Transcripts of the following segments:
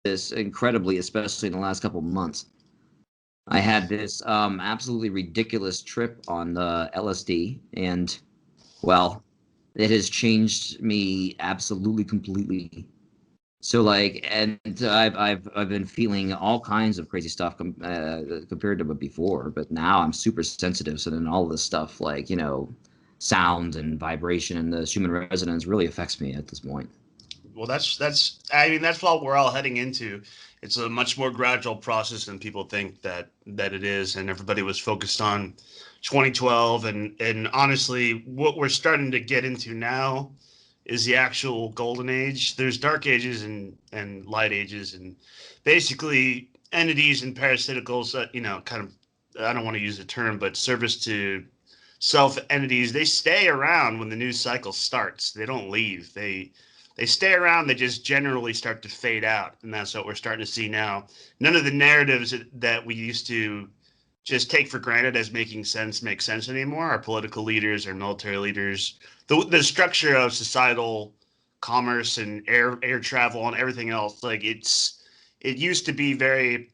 this incredibly, especially in the last couple of months. I had this absolutely ridiculous trip on the LSD, and well, it has changed me absolutely completely. So like, and I've been feeling all kinds of crazy stuff compared to before, but now I'm super sensitive. So then all this stuff, like sound and vibration and the human resonance, really affects me at this point. Well, that's I mean that's what we're all heading into. It's a much more gradual process than people think that it is, and everybody was focused on 2012, and honestly, what we're starting to get into now is the actual golden age. There's dark ages and light ages, and basically entities and parasiticals that kind of, I don't want to use the term, but service to self entities, they stay around when the news cycle starts. They don't leave. They stay around. They just generally start to fade out, and that's what we're starting to see now. None of the narratives that we used to just take for granted as making sense make sense anymore. Our political leaders, our military leaders, the structure of societal commerce and air travel and everything else. Like it used to be very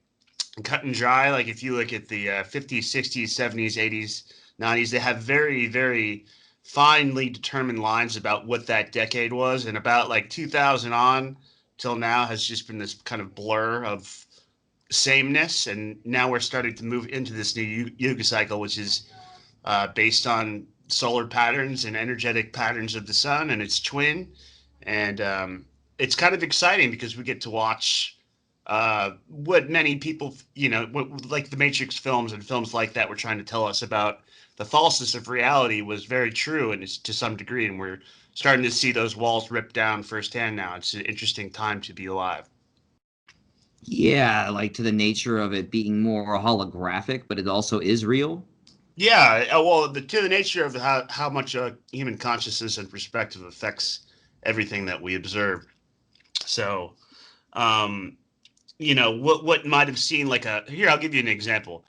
cut and dry. Like if you look at the 50s, 60s, 70s, 80s, 90s, they have very, very finely determined lines about what that decade was. And about like 2000 on till now has just been this kind of blur of sameness. And now we're starting to move into this new yuga cycle, which is based on solar patterns and energetic patterns of the sun and its twin. And it's kind of exciting because we get to watch what many people, like the Matrix films and films like that were trying to tell us about the falseness of reality was very true, and it's to some degree, and we're starting to see those walls ripped down firsthand now. It's an interesting time to be alive. Yeah, like to the nature of it being more holographic, but it also is real. Yeah, well, to the nature of how much human consciousness and perspective affects everything that we observe. So, um, what might have seemed like a here, I'll give you an example.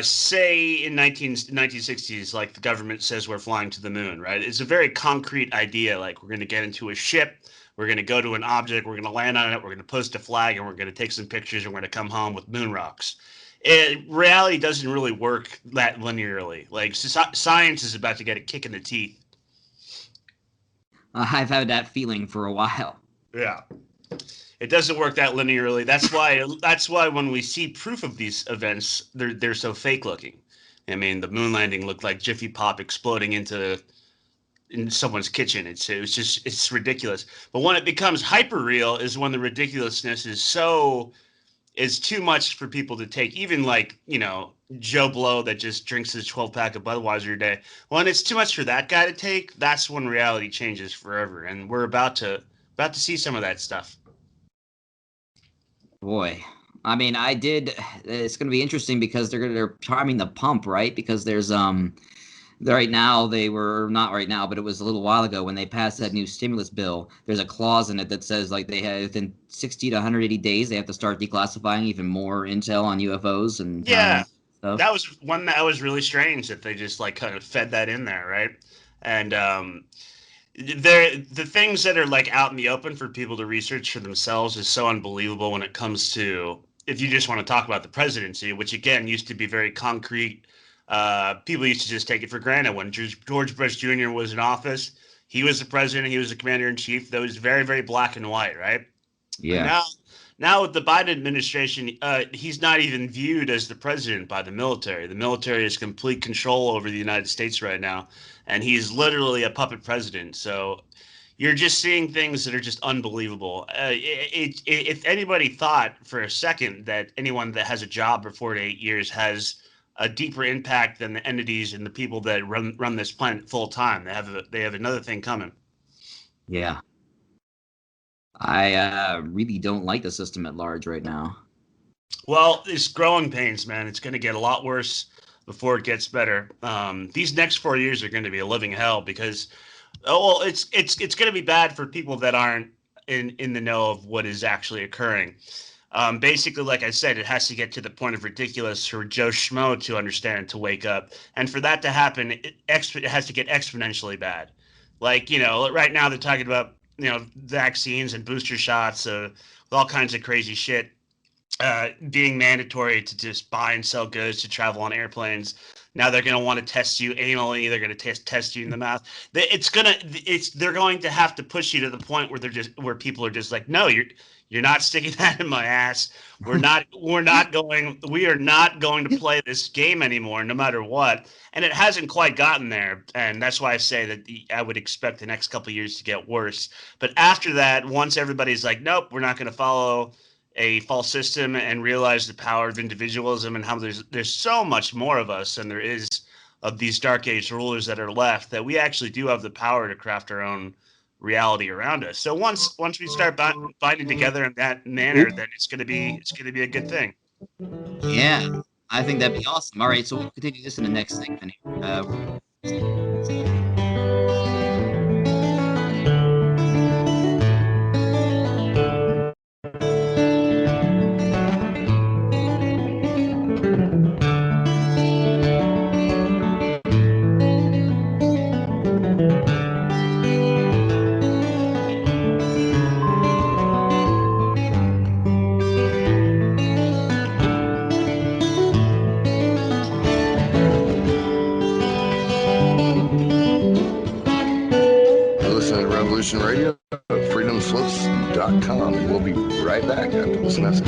Say in 1960s, like the government says we're flying to the moon, right? It's a very concrete idea. Like we're going to get into a ship, we're going to go to an object, we're going to land on it, we're going to post a flag, and we're going to take some pictures, and we're going to come home with moon rocks. Reality doesn't really work that linearly. Like science is about to get a kick in the teeth. I've had that feeling for a while. Yeah. It doesn't work that linearly. That's why when we see proof of these events, they're so fake looking. I mean, the moon landing looked like Jiffy Pop exploding in someone's kitchen. It's ridiculous. But when it becomes hyper real is when the ridiculousness is too much for people to take. Even like Joe Blow that just drinks his 12 pack of Budweiser a day. When it's too much for that guy to take, that's when reality changes forever. And we're about to see some of that stuff. Boy, I mean, I did. It's going to be interesting because they're priming the pump, right? Because there's right now they were not right now, but it was a little while ago when they passed that new stimulus bill. There's a clause in it that says like they have within 60 to 180 days they have to start declassifying even more intel on UFOs and Yeah, stuff. that was one that was really strange that they just like kind of fed that in there, right? And the things that are like out in the open for people to research for themselves is so unbelievable when it comes to if you just want to talk about the presidency, which again used to be very concrete. People used to just take it for granted when George Bush Jr. was in office. He was the president. He was the commander in chief. That was very, very black and white, right? And Yeah. now with the Biden administration, he's not even viewed as the president by the military. The military has complete control over the United States right now, and he's literally a puppet president. So you're just seeing things that are just unbelievable. If anybody thought for a second that anyone that has a job for 4 to 8 years has a deeper impact than the entities and the people that run this planet full time, they have another thing coming. Yeah. I really don't like the system at large right now. Well, it's growing pains, man. It's going to get a lot worse before it gets better. These next 4 years are going to be a living hell because, oh, well, it's going to be bad for people that aren't in the know of what is actually occurring. Basically, like I said, it has to get to the point of ridiculous for Joe Schmo to understand to wake up, and for that to happen, it has to get exponentially bad. Like right now they're talking about vaccines and booster shots, with all kinds of crazy shit being mandatory to just buy and sell goods to travel on airplanes. Now they're going to want to test you anally. They're going to test you in the mouth. They're going to have to push you to the point where people are just like, no, you're not sticking that in my ass. We are not going to play this game anymore, no matter what. And it hasn't quite gotten there. And that's why I say that I would expect the next couple of years to get worse. But after that, once everybody's like, nope, we're not going to follow a false system and realize the power of individualism and how there's so much more of us than there is of these dark age rulers that are left, that we actually do have the power to craft our own reality around us. So once we start binding together in that manner, then it's gonna be a good thing. Yeah, I think that'd be awesome. All right, so we'll continue this in the next segment here. Revolution Radio at freedomslips.com. We'll be right back after this message.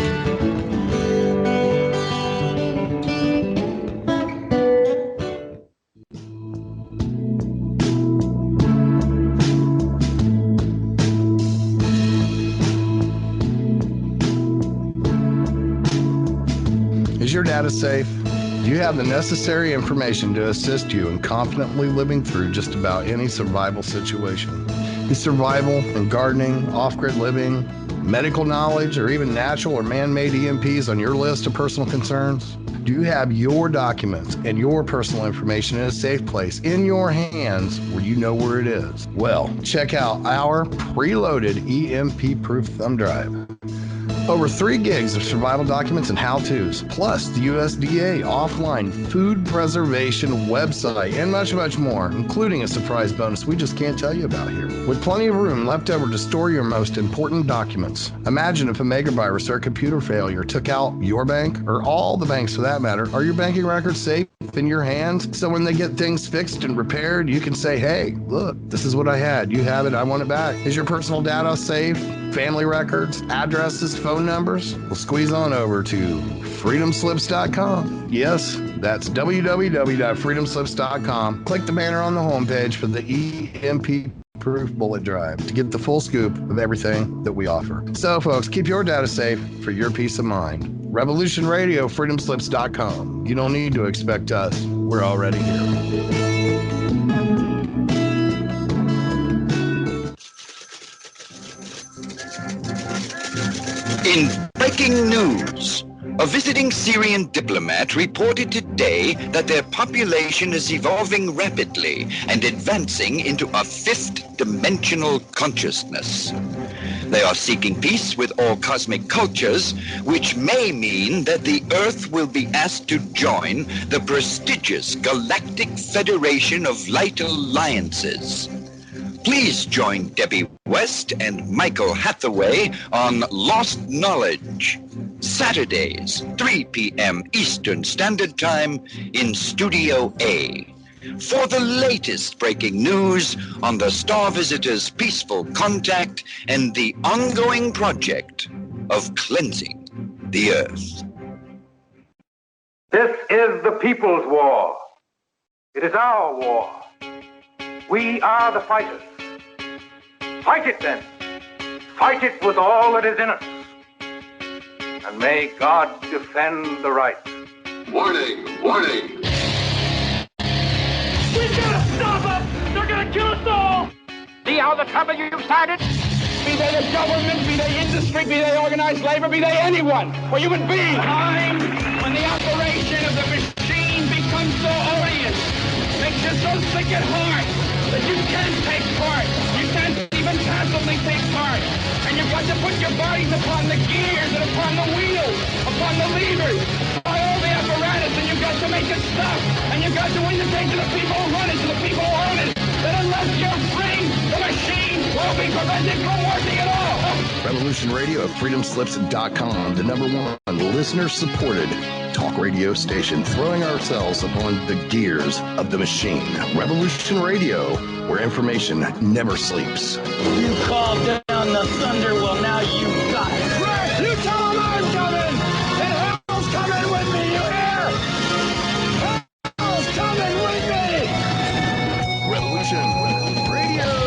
Is your data safe? Do you have the necessary information to assist you in confidently living through just about any survival situation? Is survival and gardening, off-grid living, medical knowledge, or even natural or man-made EMPs on your list of personal concerns? Do you have your documents and your personal information in a safe place in your hands where you know where it is? Well, check out our preloaded EMP-proof thumb drive. Over 3 gigs of survival documents and how-tos, plus the USDA offline food preservation website, and much, much more, including a surprise bonus we just can't tell you about here. With plenty of room left over to store your most important documents. Imagine if a megavirus or a computer failure took out your bank, or all the banks for that matter. Are your banking records safe in your hands? So when they get things fixed and repaired, you can say, hey, look, this is what I had. You have it. I want it back. Is your personal data safe? Family records, addresses, phone numbers? Well, squeeze on over to freedomslips.com. Yes, that's www.freedomslips.com. Click the banner on the homepage for the EMP-proof bullet drive to get the full scoop of everything that we offer. So, folks, keep your data safe for your peace of mind. Revolution Radio, freedomslips.com. You don't need to expect us. We're already here. In breaking news, a visiting Syrian diplomat reported today that their population is evolving rapidly and advancing into a 5th dimensional consciousness. They are seeking peace with all cosmic cultures, which may mean that the Earth will be asked to join the prestigious Galactic Federation of Light Alliances. Please join Debbie West and Michael Hathaway on Lost Knowledge, Saturdays, 3 p.m. Eastern Standard Time in Studio A, for the latest breaking news on the Star Visitors' peaceful contact and the ongoing project of cleansing the Earth. This is the people's war. It is our war. We are the fighters. Fight it then. Fight it with all that is in us. And may God defend the right. Warning, warning. We've got to stop them! They're going to kill us all! See how the trouble you've started? Be they the government, be they industry, be they organized labor, be they anyone, or human beings. Time when the operation of the machine becomes so odious, makes you so sick at heart that you can't take part. You can't even passively take part. And you've got to put your bodies upon the gears and upon the wheels, upon the levers, by all the apparatus, and you've got to make it stop. And you've got to indicate to the people who run it, to the people who own it, that unless you're free, the machine will will be prevented from working at all. Revolution Radio at freedomslips.com, the #1 listener-supported talk radio station, throwing ourselves upon the gears of the machine. Revolution Radio, where information never sleeps. You called down the thunder, well now you got it. Right, you tell them I'm coming, and hell's coming with me, you hear? Hell's coming with me! Revolution Radio.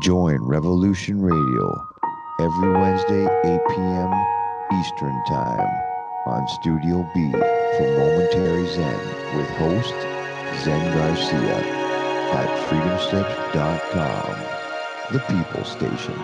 Join Revolution Radio every Wednesday, 8 p.m. Eastern Time on Studio B for Momentary Zen with host Zen Garcia at freedomslips.com, the People Station.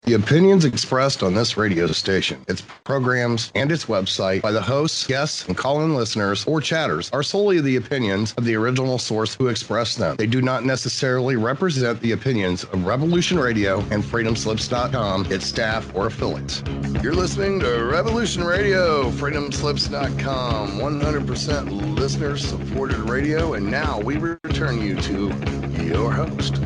The opinions expressed on this radio station, its programs, and its website by the hosts, guests, and call-in listeners or chatters are solely the opinions of the original source who expressed them. They do not necessarily represent the opinions of Revolution Radio and freedomslips.com, its staff, or affiliates. You're listening to Revolution Radio, freedomslips.com, 100% listener-supported radio, and now we return you to your host.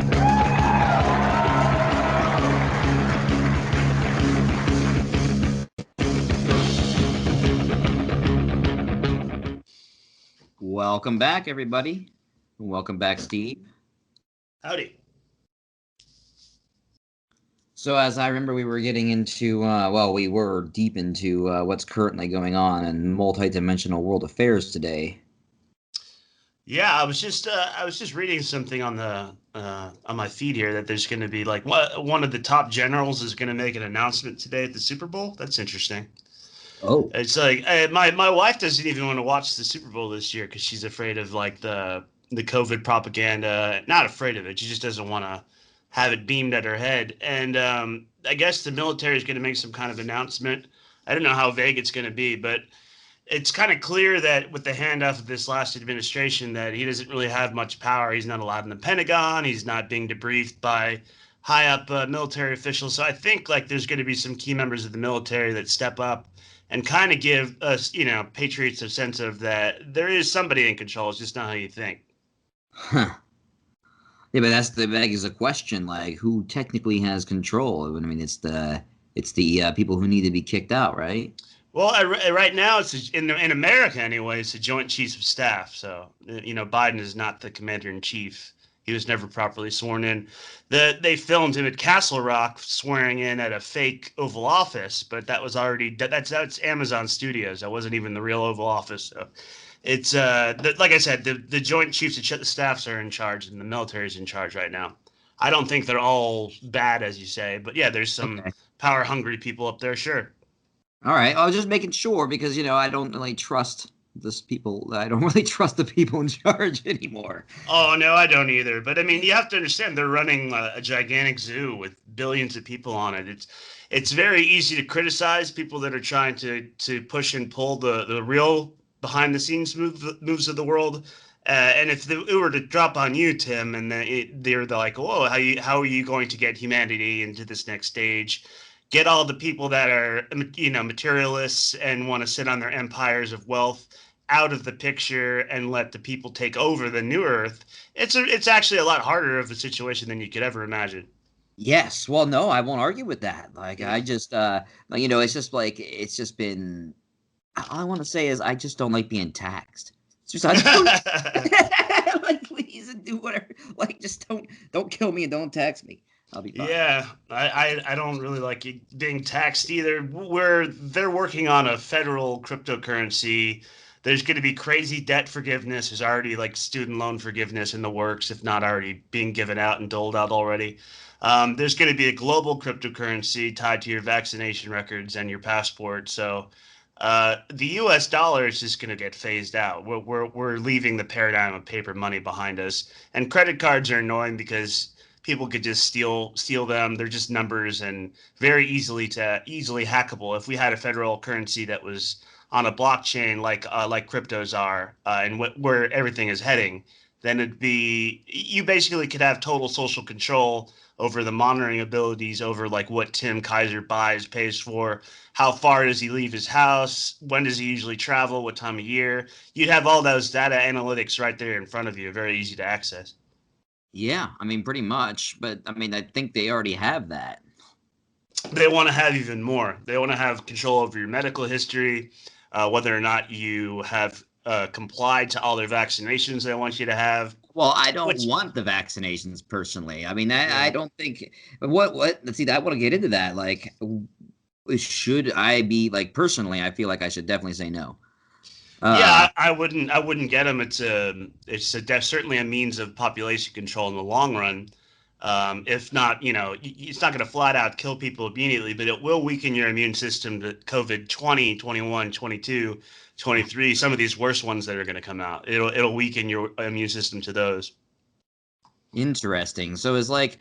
Welcome back, everybody. Welcome back, Steve. Howdy. So as I remember, we were getting into, we were deep into what's currently going on in multidimensional world affairs today. Yeah, I was just reading something on the on my feed here that there's going to be like one of the top generals is going to make an announcement today at the Super Bowl. That's interesting. Oh, it's like my wife doesn't even want to watch the Super Bowl this year because she's afraid of like the COVID propaganda. Not afraid of it, she just doesn't want to have it beamed at her head. And I guess the military is going to make some kind of announcement. I don't know how vague it's going to be, but it's kind of clear that with the handoff of this last administration that he doesn't really have much power. He's not allowed in the Pentagon. He's not being debriefed by high up military officials. So I think like there's going to be some key members of the military that step up and kind of give us, patriots a sense of that there is somebody in control. It's just not how you think. Huh. Yeah, but that begs a question, like who technically has control? I mean, it's the people who need to be kicked out, right? Well, right now, it's in America anyway, it's the Joint Chiefs of Staff. So, Biden is not the commander-in-chief. He was never properly sworn in. They filmed him at Castle Rock swearing in at a fake Oval Office, but that was already that's Amazon Studios. That wasn't even the real Oval Office. So it's like I said, the Joint Chiefs of Staffs are in charge, and the military is in charge right now. I don't think they're all bad, as you say, but yeah, there's some power-hungry people up there, sure. All right, I was just making sure because I don't really trust I don't really trust the people in charge anymore. Oh, no, I don't either. But I mean, you have to understand they're running a gigantic zoo with billions of people on it. It's very easy to criticize people that are trying to push and pull the real behind the scenes moves of the world. And if it were to drop on you, Tim, and they're like, "Oh, how are you going to get humanity into this next stage? Get all the people that are materialists and want to sit on their empires of wealth out of the picture and let the people take over the new Earth." It's actually a lot harder of a situation than you could ever imagine. Yes, well, no, I won't argue with that. Like I just, it's just been. All I want to say is I just don't like being taxed. It's just I don't, like please do whatever. Like just don't kill me and don't tax me. I'll be fine. Yeah, I don't really like being taxed either. They're working on a federal cryptocurrency There's going to be crazy debt forgiveness. There's already like student loan forgiveness in the works, if not already being given out and doled out already. There's going to be a global cryptocurrency tied to your vaccination records and your passport. So the U.S. dollar is just going to get phased out. We're leaving the paradigm of paper money behind us. And credit cards are annoying because people could just steal them. They're just numbers and very easily hackable. If we had a federal currency that was on a blockchain like cryptos are, and where everything is heading, then you basically could have total social control over the monitoring abilities over like what Tim Kaiser pays for, how far does he leave his house, when does he usually travel, what time of year. You'd have all those data analytics right there in front of you, very easy to access. Yeah, I mean, pretty much. But I mean, I think they already have that. They want to have even more. They want to have control over your medical history, whether or not you have complied to all their vaccinations they want you to have. Well, I don't want the vaccinations personally. I mean, I don't think what let's see. I want to get into that. Like, should I be like personally? I feel like I should definitely say no. Yeah, I wouldn't get them. Certainly a means of population control in the long run. If not, it's not going to flat out kill people immediately, but it will weaken your immune system to COVID 20, 21, 22, 23, some of these worst ones that are going to come out. It'll weaken your immune system to those. Interesting. So it's like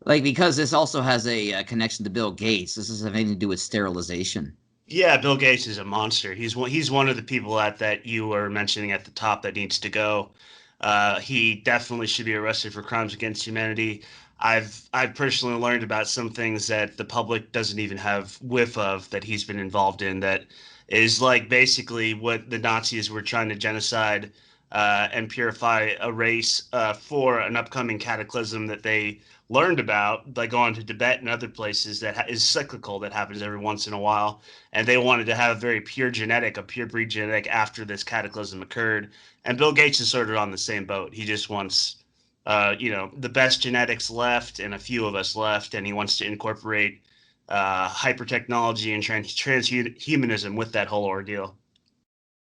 because this also has a connection to Bill Gates. This has anything to do with sterilization. Yeah, Bill Gates is a monster. He's one of the people that you were mentioning at the top that needs to go. He definitely should be arrested for crimes against humanity. I've personally learned about some things that the public doesn't even have whiff of that he's been involved in. That is like basically what the Nazis were trying to genocide and purify a race for an upcoming cataclysm that they learned about by going to Tibet and other places that is cyclical, that happens every once in a while. And they wanted to have a pure breed genetic after this cataclysm occurred. And Bill Gates is sort of on the same boat. He just wants, the best genetics left and a few of us left. And he wants to incorporate hyper technology and transhumanism with that whole ordeal.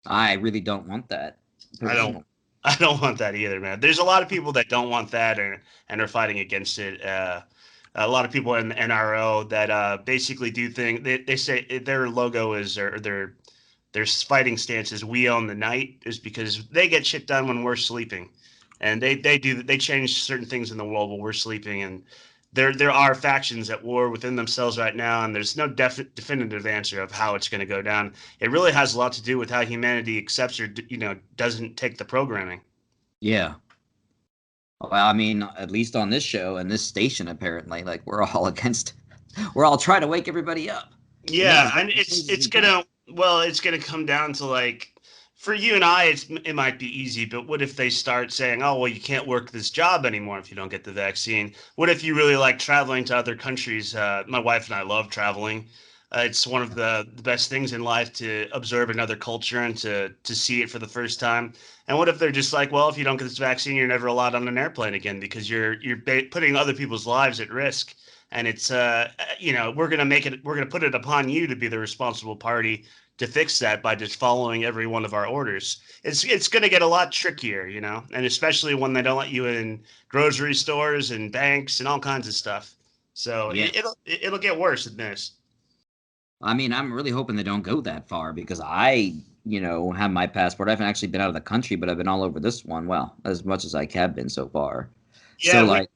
I really don't want that. I don't want that either, man. There's a lot of people that don't want that and are fighting against it. A lot of people in the NRO that basically do things. They say their logo is or their fighting stance is "We own the night," is because they get shit done when we're sleeping, and they change certain things in the world while we're sleeping. And there are factions at war within themselves right now, and there's no definitive answer of how it's going to go down. It really has a lot to do with how humanity accepts or doesn't take the programming. Yeah. Well, I mean, at least on this show and this station, apparently, like we're all trying to wake everybody up. Yeah, and it's gonna come down to like. For you and I, it might be easy, but what if they start saying, oh, well, you can't work this job anymore if you don't get the vaccine? What if you really like traveling to other countries? My wife and I love traveling. It's one of the best things in life to observe another culture and to see it for the first time. And what if they're just like, well, if you don't get this vaccine, you're never allowed on an airplane again because you're putting other people's lives at risk. And it's, we're going to put it upon you to be the responsible party to fix that by just following every one of our orders. It's going to get a lot trickier, and especially when they don't let you in grocery stores and banks and all kinds of stuff. So yeah. It'll get worse than this. I mean, I'm really hoping they don't go that far because I, have my passport. I haven't actually been out of the country, but I've been all over this one. Well, as much as I have been so far. Yeah, so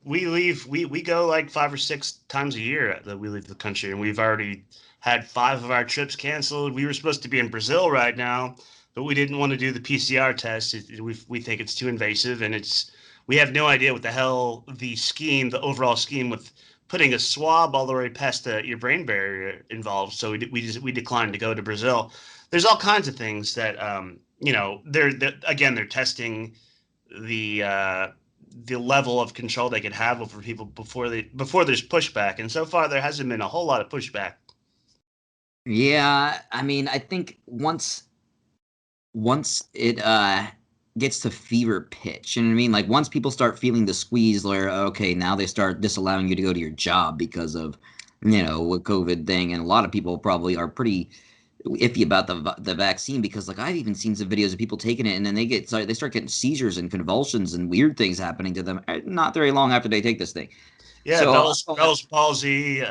we go like 5 or 6 times a year that we leave the country, and we've already had 5 of our trips canceled. We were supposed to be in Brazil right now, but we didn't want to do the PCR test. We think it's too invasive, and we have no idea what the hell the overall scheme with putting a swab all the way past your brain barrier involves. So we declined to go to Brazil. There's all kinds of things that they're testing the level of control they could have over people before there's pushback, and so far there hasn't been a whole lot of pushback. Yeah, I mean, I think once it gets to fever pitch, you know what I mean? Like once people start feeling the squeeze, where okay, now they start disallowing you to go to your job because of what COVID thing, and a lot of people probably are pretty iffy about the vaccine because like I've even seen some videos of people taking it and then they start getting seizures and convulsions and weird things happening to them not very long after they take this thing. Yeah, So Bell's palsy.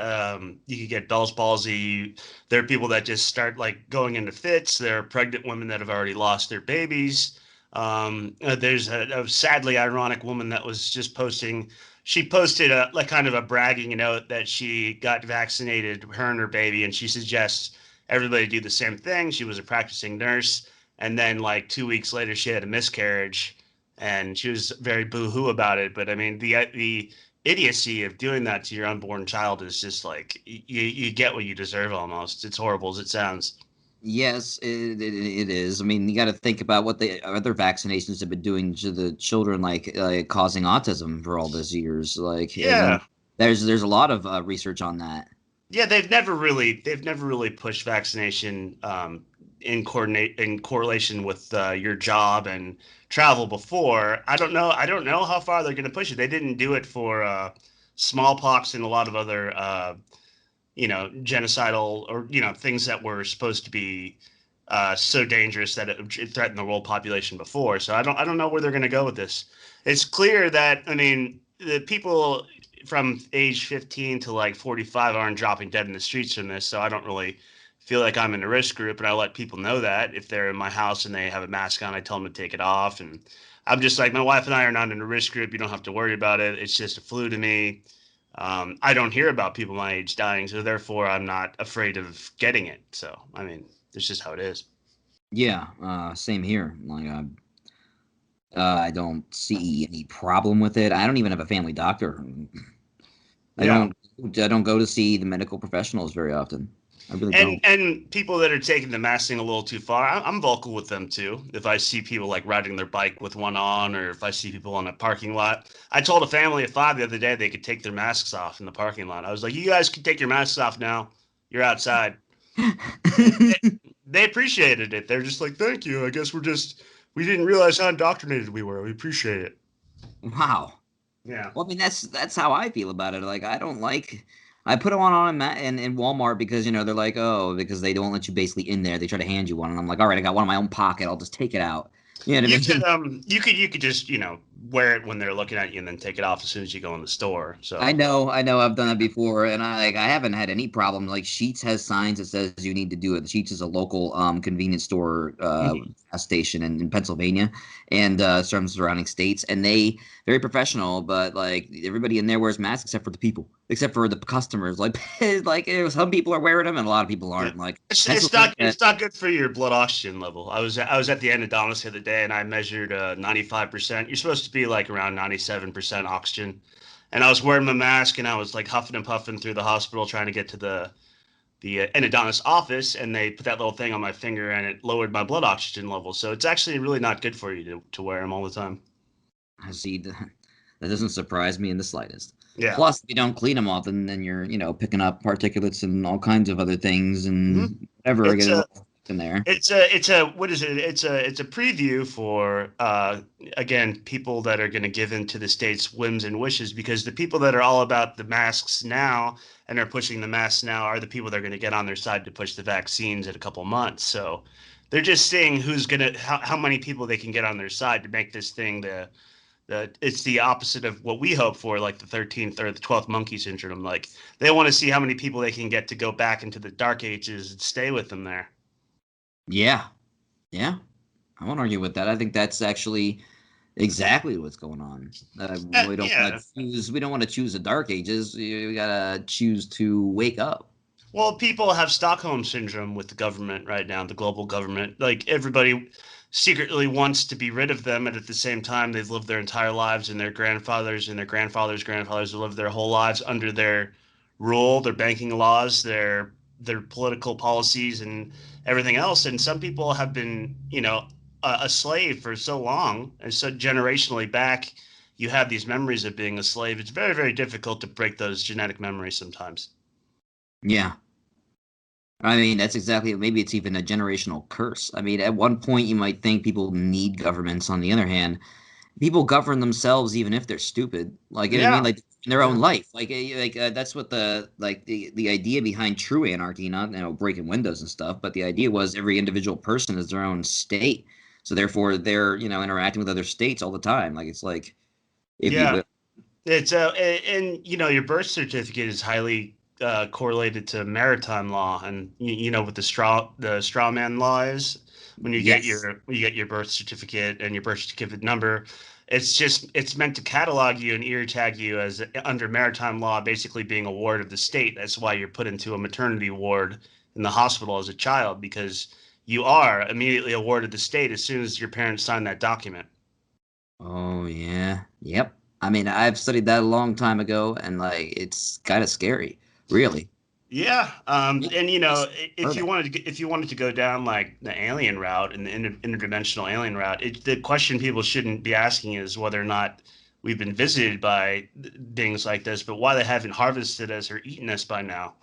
You could get Bell's palsy. There are people that just start like going into fits. There are pregnant women that have already lost their babies. There's a sadly ironic woman that was just posting. She posted a like kind of a bragging note that she got vaccinated, her and her baby, and she suggests everybody do the same thing. She was a practicing nurse, and then like 2 weeks later, she had a miscarriage, and she was very boo-hoo about it. But I mean, the idiocy of doing that to your unborn child is just like you get what you deserve almost. It's horrible as it sounds. yes, it is. I mean, you got to think about what the other vaccinations have been doing to the children, like causing autism for all those years. Like, I Yeah. mean, there's a lot of research on that. Yeah, they've never really pushed vaccination in correlation with your job and travel before. I don't know how far they're going to push it. They didn't do it for smallpox and a lot of other genocidal or things that were supposed to be so dangerous that it threatened the world population before. So I don't know where they're going to go with this. It's clear that I mean the people from age 15 to like 45 aren't dropping dead in the streets from this. So I don't really feel like I'm in a risk group, and I let people know that if they're in my house and they have a mask on, I tell them to take it off. And I'm just like, my wife and I are not in a risk group. You don't have to worry about it. It's just a flu to me. I don't hear about people my age dying, so therefore I'm not afraid of getting it. So I mean, it's just how it is. Yeah, same here. Like, I don't see any problem with it. I don't even have a family doctor. I Yeah. don't go to see the medical professionals very often. I really don't. And people that are taking the mask thing a little too far, I'm vocal with them too. If I see people like riding their bike with one on, or if I see people in a parking lot, I told a family of 5 the other day they could take their masks off in the parking lot. I was like, "You guys can take your masks off now. You're outside." They appreciated it. They're just like, "Thank you. I guess we didn't realize how indoctrinated we were. We appreciate it." Wow. Yeah. Well, I mean, that's how I feel about it. Like, I don't like. I put one on in Walmart because they're like, oh, because they don't let you basically in there. They try to hand you one, and I'm like, all right, I got one in my own pocket. I'll just take it out. You know what I You mean? could you could just wear it when they're looking at you and then take it off as soon as you go in the store. So I know, I've done that before, and I haven't had any problem. Like Sheetz has signs that says you need to do it. Sheetz is a local convenience store gas station in Pennsylvania and some surrounding states, and they very professional. But like everybody in there wears masks except for the customers. Like some people are wearing them and a lot of people aren't. Like it's not good for your blood oxygen level. I was at the endodontist the other day and I measured 95%. You're supposed to be like around 97% oxygen, and I was wearing my mask and I was like huffing and puffing through the hospital trying to get to the endodontist office, and they put that little thing on my finger and it lowered my blood oxygen level. So it's actually really not good for you to wear them all the time. I see that doesn't surprise me in the slightest. Yeah. Plus, if you don't clean them often, then you're picking up particulates and all kinds of other things and whatever It's get a- in there. It's a what is it? It's a preview for again people that are going to give in to the state's whims and wishes, because the people that are all about the masks now and are pushing the masks now are the people that are going to get on their side to push the vaccines in a couple months. So they're just seeing how many people they can get on their side to make this thing it's the opposite of what we hope for, like the 13th or the 12th monkey syndrome. Like they want to see how many people they can get to go back into the dark ages and stay with them there. Yeah, yeah. I won't argue with that. I think that's actually exactly what's going on. We don't Yeah. want to choose the dark ages. We gotta choose to wake up. Well, people have Stockholm syndrome with the government right now, the global government. Like everybody secretly wants to be rid of them, and at the same time, they've lived their entire lives, and their grandfathers and their grandfathers have lived their whole lives under their rule, their banking laws, their political policies, and everything else. And some people have been, a slave for so long, and so generationally back, you have these memories of being a slave. It's very, very difficult to break those genetic memories sometimes. Yeah. I mean, that's exactly, maybe it's even a generational curse. I mean, at one point you might think people need governments. On the other hand, people govern themselves even if they're stupid. Like, you know what I Yeah. mean? Like in their own Yeah. life. That's what the idea behind true anarchy, not breaking windows and stuff, but the idea was every individual person is their own state. So therefore, they're interacting with other states all the time. Like it's like if you Yeah. will. It's and your birth certificate is highly correlated to maritime law, and what the straw man law is when Yes. you get your birth certificate and your birth certificate number. It's meant to catalog you and ear tag you as under maritime law, basically being a ward of the state. That's why you're put into a maternity ward in the hospital as a child, because you are immediately a ward of the state as soon as your parents sign that document. Oh yeah. Yep. I mean, I've studied that a long time ago, and like it's kind of scary, really. Yeah, and Just if know you that. wanted to go down like the alien route and the interdimensional alien route, the question people shouldn't be asking is whether or not we've been visited by beings like this, but why they haven't harvested us or eaten us by now.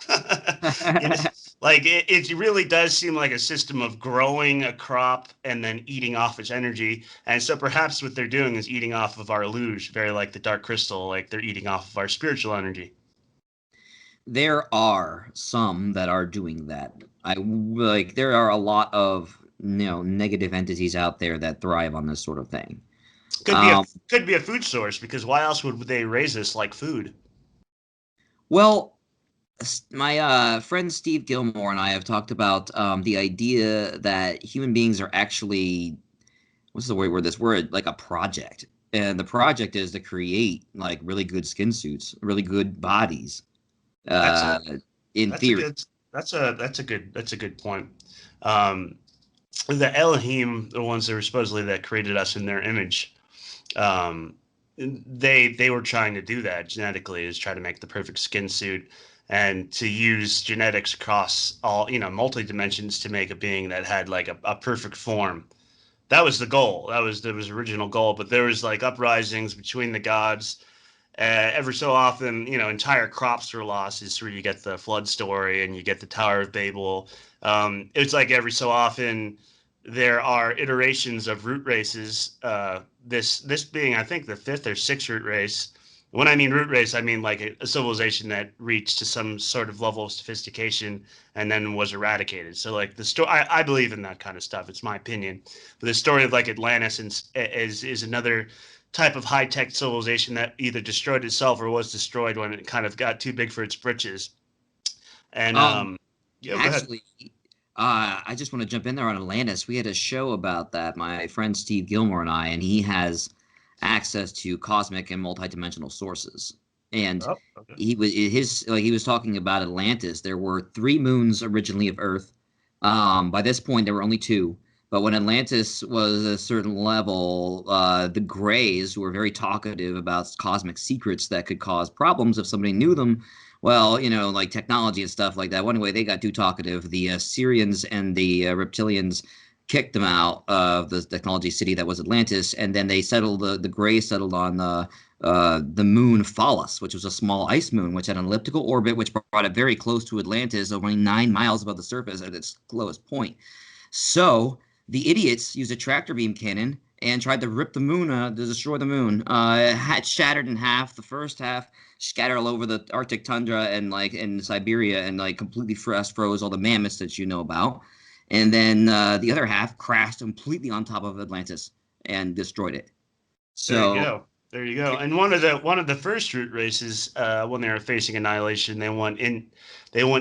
It really does seem like a system of growing a crop and then eating off its energy, and so perhaps what they're doing is eating off of our luge, very like the dark crystal, like they're eating off of our spiritual energy. There are some that are doing that. There are a lot of negative entities out there that thrive on this sort of thing. Could be a Um, could be a food source, because why else would they raise us like food? well, my friend Steve Gilmore and I have talked about the idea that human beings are actually what's the word this word like a project, and the project is to create like really good skin suits, really good bodies. That's a Uh, in that's a theory. good that's a good point. Um, the Elohim, the ones that were supposedly that created us in their image, um, they were trying to do that genetically, is try to make the perfect skin suit and to use genetics across all multi dimensions to make a being that had like a perfect form. That was the goal. That was the original goal. But there was like uprisings between the gods. Every so often, entire crops were lost. Is where you get the flood story and you get the Tower of Babel. It's like every so often there are iterations of root races. This being, I think, the fifth or sixth root race. When I mean root race, I mean like a civilization that reached to some sort of level of sophistication and then was eradicated. So like the story, I believe in that kind of stuff. It's my opinion. But the story of like Atlantis is another type of high tech civilization that either destroyed itself or was destroyed when it kind of got too big for its britches. And Um, yeah, go ahead. Actually, I just want to jump in there on Atlantis. We had a show about that, my friend Steve Gilmore and I, and he has access to cosmic and multidimensional sources. And Oh, okay. he was talking about Atlantis. There were three moons originally of Earth. By this point, there were only two. But when Atlantis was a certain level, the Greys, who were very talkative about cosmic secrets that could cause problems if somebody knew them, well, like technology and stuff like that. One way they got too talkative, the Syrians and the reptilians kicked them out of the technology city that was Atlantis, and then they settled. The Greys settled on the moon Phallus, which was a small ice moon, which had an elliptical orbit, which brought it very close to Atlantis, only 9 miles above the surface at its lowest point. So the idiots used a tractor beam cannon and tried to rip the moon to destroy the moon. It had shattered in half. The first half scattered all over the Arctic tundra and like in Siberia and like completely froze all the mammoths that you know about. And then the other half crashed completely on top of Atlantis and destroyed it. There you So go. There you go. And one of the first root races, when they were facing annihilation, they went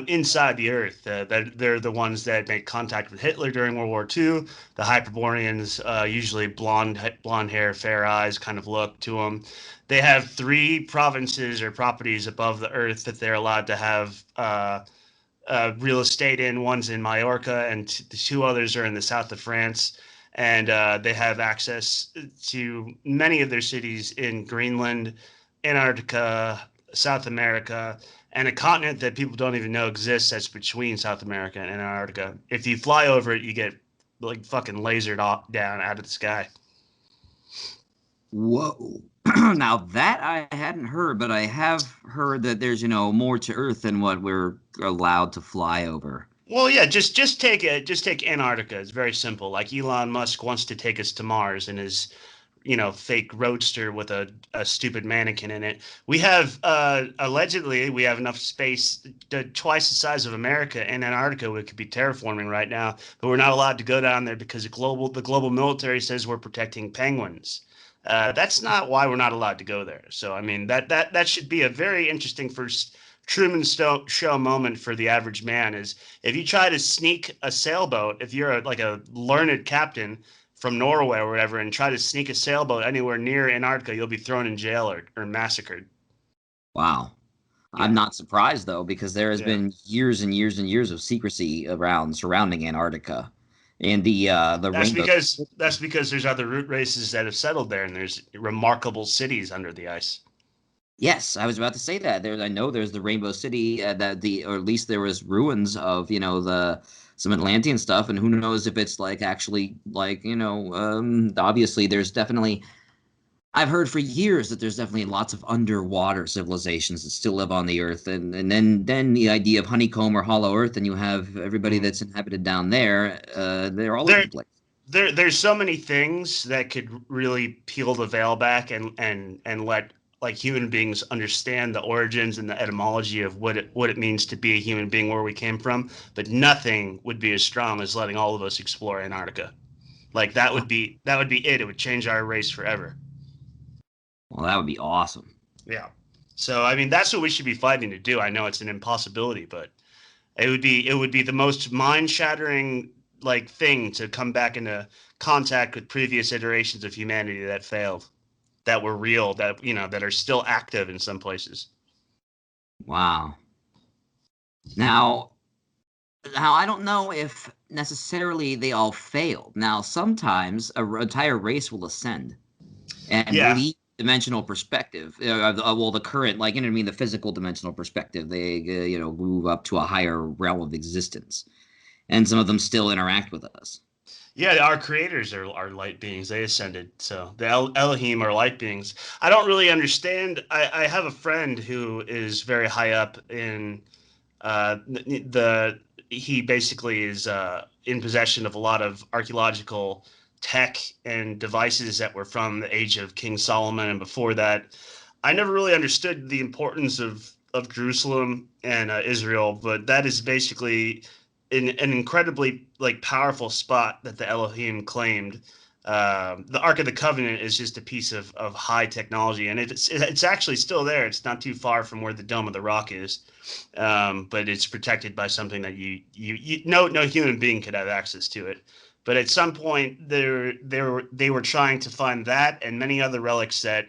inside the Earth. They're the ones that made contact with Hitler during World War II. The Hyperboreans, usually blonde hair, fair eyes, kind of look to them. They have three provinces or properties above the Earth that they're allowed to have real estate in. One's in Mallorca, and the two others are in the south of France. And they have access to many of their cities in Greenland, Antarctica, South America, and a continent that people don't even know exists that's between South America and Antarctica. If you fly over it, you get like fucking lasered off down out of the sky. whoa. Now that I hadn't heard, but I have heard that there's more to Earth than what we're allowed to fly over. Well, yeah, just take Antarctica. It's very simple. Like Elon Musk wants to take us to Mars and is fake roadster with a stupid mannequin in it. We have allegedly we have enough space twice the size of America in Antarctica. We could be terraforming right now, but we're not allowed to go down there because the global military says we're protecting penguins. That's not why we're not allowed to go there. So I mean that should be a very interesting first Truman Show moment for the average man. Is if you try to sneak a sailboat, if you're like a learned captain from Norway or whatever, and try to sneak a sailboat anywhere near Antarctica, you'll be thrown in jail or massacred. Wow. Yeah. I'm not surprised though, because there has Yeah. been years and years and years of secrecy surrounding Antarctica, and the That's rainbow. because there's other root races that have settled there, and there's remarkable cities under the ice. Yes, I was about to say that. I know there's the Rainbow City, or at least there was ruins of, some Atlantean stuff, and who knows if it's like actually like, obviously there's definitely, I've heard for years that there's definitely lots of underwater civilizations that still live on the earth, and then the idea of honeycomb or hollow earth, and you have everybody that's inhabited down there, they're all over the place. There's so many things that could really peel the veil back and let like human beings understand the origins and the etymology of what it means to be a human being, where we came from. But nothing would be as strong as letting all of us explore Antarctica. Like that would be it. It would change our race forever. Well, that would be awesome. Yeah. So I mean, that's what we should be fighting to do. I know it's an impossibility, but it would be the most mind-shattering like thing to come back into contact with previous iterations of humanity that failed, that were real, that that are still active in some places. Wow. Now I don't know if necessarily they all failed. Now, sometimes an entire race will ascend and leave dimensional perspective. The current, like, the physical dimensional perspective. They, move up to a higher realm of existence. And some of them still interact with us. Yeah, our creators are light beings. They ascended. So the Elohim are light beings. I don't really understand. I have a friend who is very high up in he basically is in possession of a lot of archaeological tech and devices that were from the age of King Solomon and before that. I never really understood the importance of Jerusalem and Israel, but that is basically an incredibly powerful spot that the Elohim claimed. The Ark of the Covenant is just a piece of high technology, and it's actually still there. It's not too far from where the Dome of the Rock is, but it's protected by something that no human being could have access to it. But at some point, they were trying to find that and many other relics that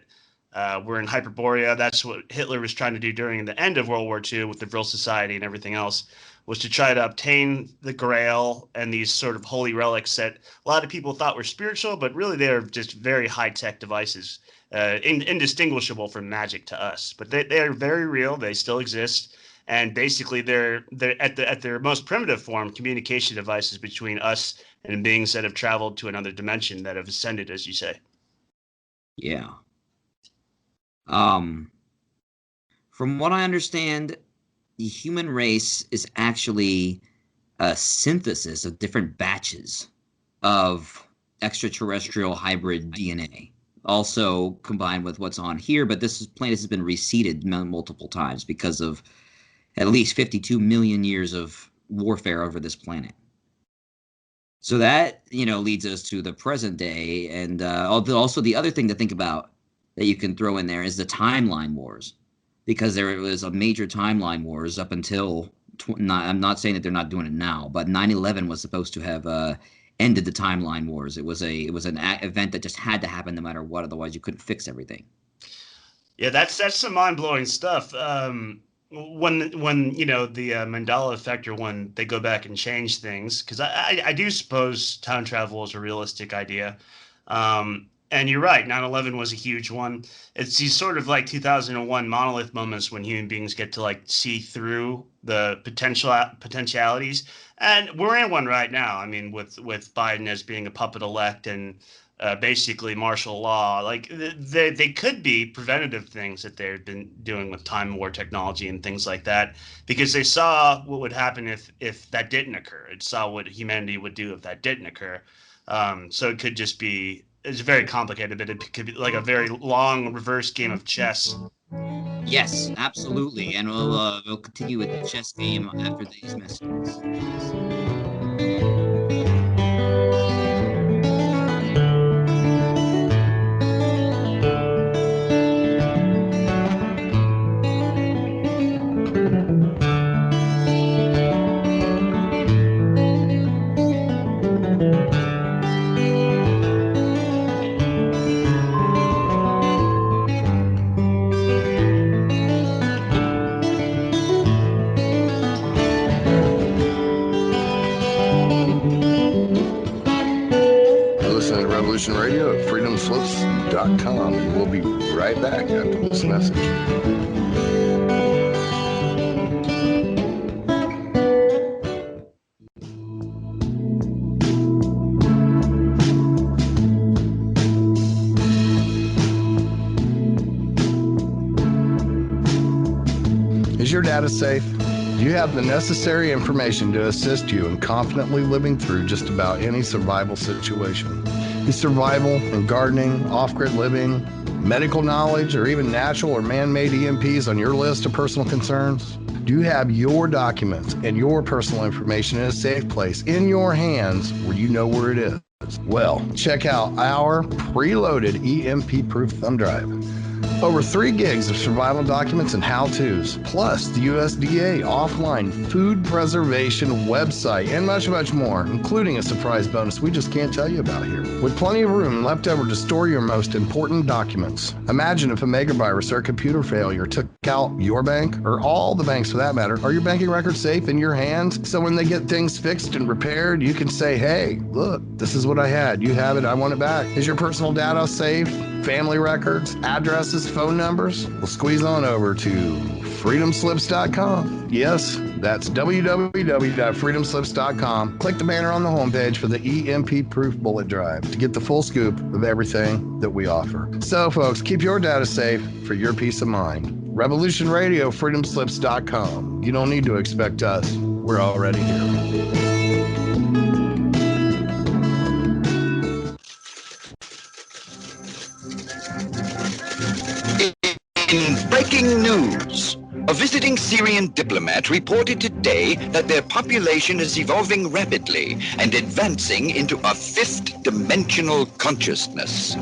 were in Hyperborea. That's what Hitler was trying to do during the end of World War II with the Vril Society and everything else, was to try to obtain the Grail and these sort of holy relics that a lot of people thought were spiritual, but really they're just very high-tech devices, indistinguishable from magic to us. But they are very real. They still exist. And basically they're at their most primitive form, communication devices between us and beings that have traveled to another dimension, that have ascended, as you say. Yeah. From what I understand, the human race is actually a synthesis of different batches of extraterrestrial hybrid DNA, also combined with what's on here. But this planet has been reseeded multiple times because of at least 52 million years of warfare over this planet. So that, leads us to the present day. And also the other thing to think about that you can throw in there is the timeline wars, because there was a major timeline wars up until I'm not saying that they're not doing it now, but 9/11 was supposed to have ended the timeline wars. It was an event that just had to happen no matter what, otherwise you couldn't fix everything. Yeah, that's some mind-blowing stuff. When the Mandela effect, or when they go back and change things, because I do suppose time travel is a realistic idea. And you're right, 9/11 was a huge one. It's these sort of like 2001 monolith moments when human beings get to see through the potentialities. And we're in one right now. I mean, with Biden as being a puppet elect and basically martial law, they could be preventative things that they've been doing with time war technology and things like that, because they saw what would happen if that didn't occur. It saw what humanity would do if that didn't occur. So it could just be it's very complicated, but it could be like a very long reverse game of chess. Yes, absolutely. And we'll continue with the chess game after these messages. Listen to Revolution Radio at freedomslips.com, and we'll be right back after this message. Is your data safe? Do you have the necessary information to assist you in confidently living through just about any survival situation? Is survival and gardening, off-grid living, medical knowledge, or even natural or man-made EMPs on your list of personal concerns? Do you have your documents and your personal information in a safe place in your hands where you know where it is? Well, check out our preloaded EMP-proof thumb drive. Over 3 gigs of survival documents and how-tos, plus the USDA offline food preservation website, and much, much more, including a surprise bonus we just can't tell you about here. With plenty of room left over to store your most important documents. Imagine if a megavirus or a computer failure took out your bank, or all the banks for that matter. Are your banking records safe in your hands? So when they get things fixed and repaired, you can say, hey, look, this is what I had. You have it. I want it back. Is your personal data safe? Family records, addresses, phone numbers? Well, squeeze on over to freedomslips.com. Yes, that's www.freedomslips.com. Click the banner on the homepage for the EMP-proof bullet drive to get the full scoop of everything that we offer. So, folks, keep your data safe for your peace of mind. Revolution Radio, freedomslips.com. You don't need to expect us. We're already here. In breaking news, a visiting Syrian diplomat reported today that their population is evolving rapidly and advancing into a 5th dimensional consciousness.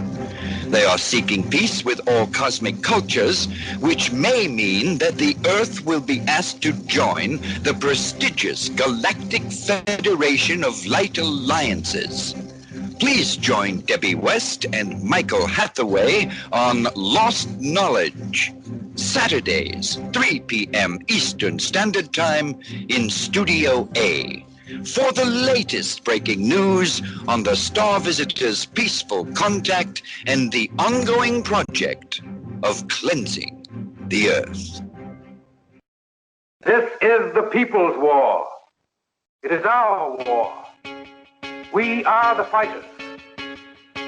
They are seeking peace with all cosmic cultures, which may mean that the Earth will be asked to join the prestigious Galactic Federation of Light Alliances. Please join Debbie West and Michael Hathaway on Lost Knowledge, Saturdays, 3 p.m. Eastern Standard Time in Studio A, for the latest breaking news on the Star Visitors' peaceful contact and the ongoing project of cleansing the Earth. This is the people's war. It is our war. We are the fighters.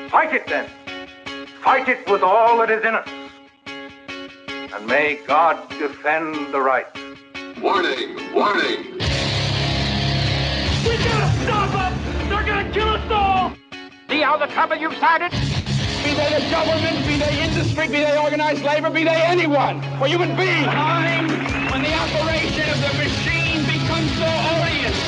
Fight it then. Fight it with all that is in us. And may God defend the right. Warning! Warning! We gotta stop them! They're gonna kill us all! See how the trouble you've started? Be they the government, be they industry, be they organized labor, be they anyone, or human beings. Time when the operation of the machine becomes so odious,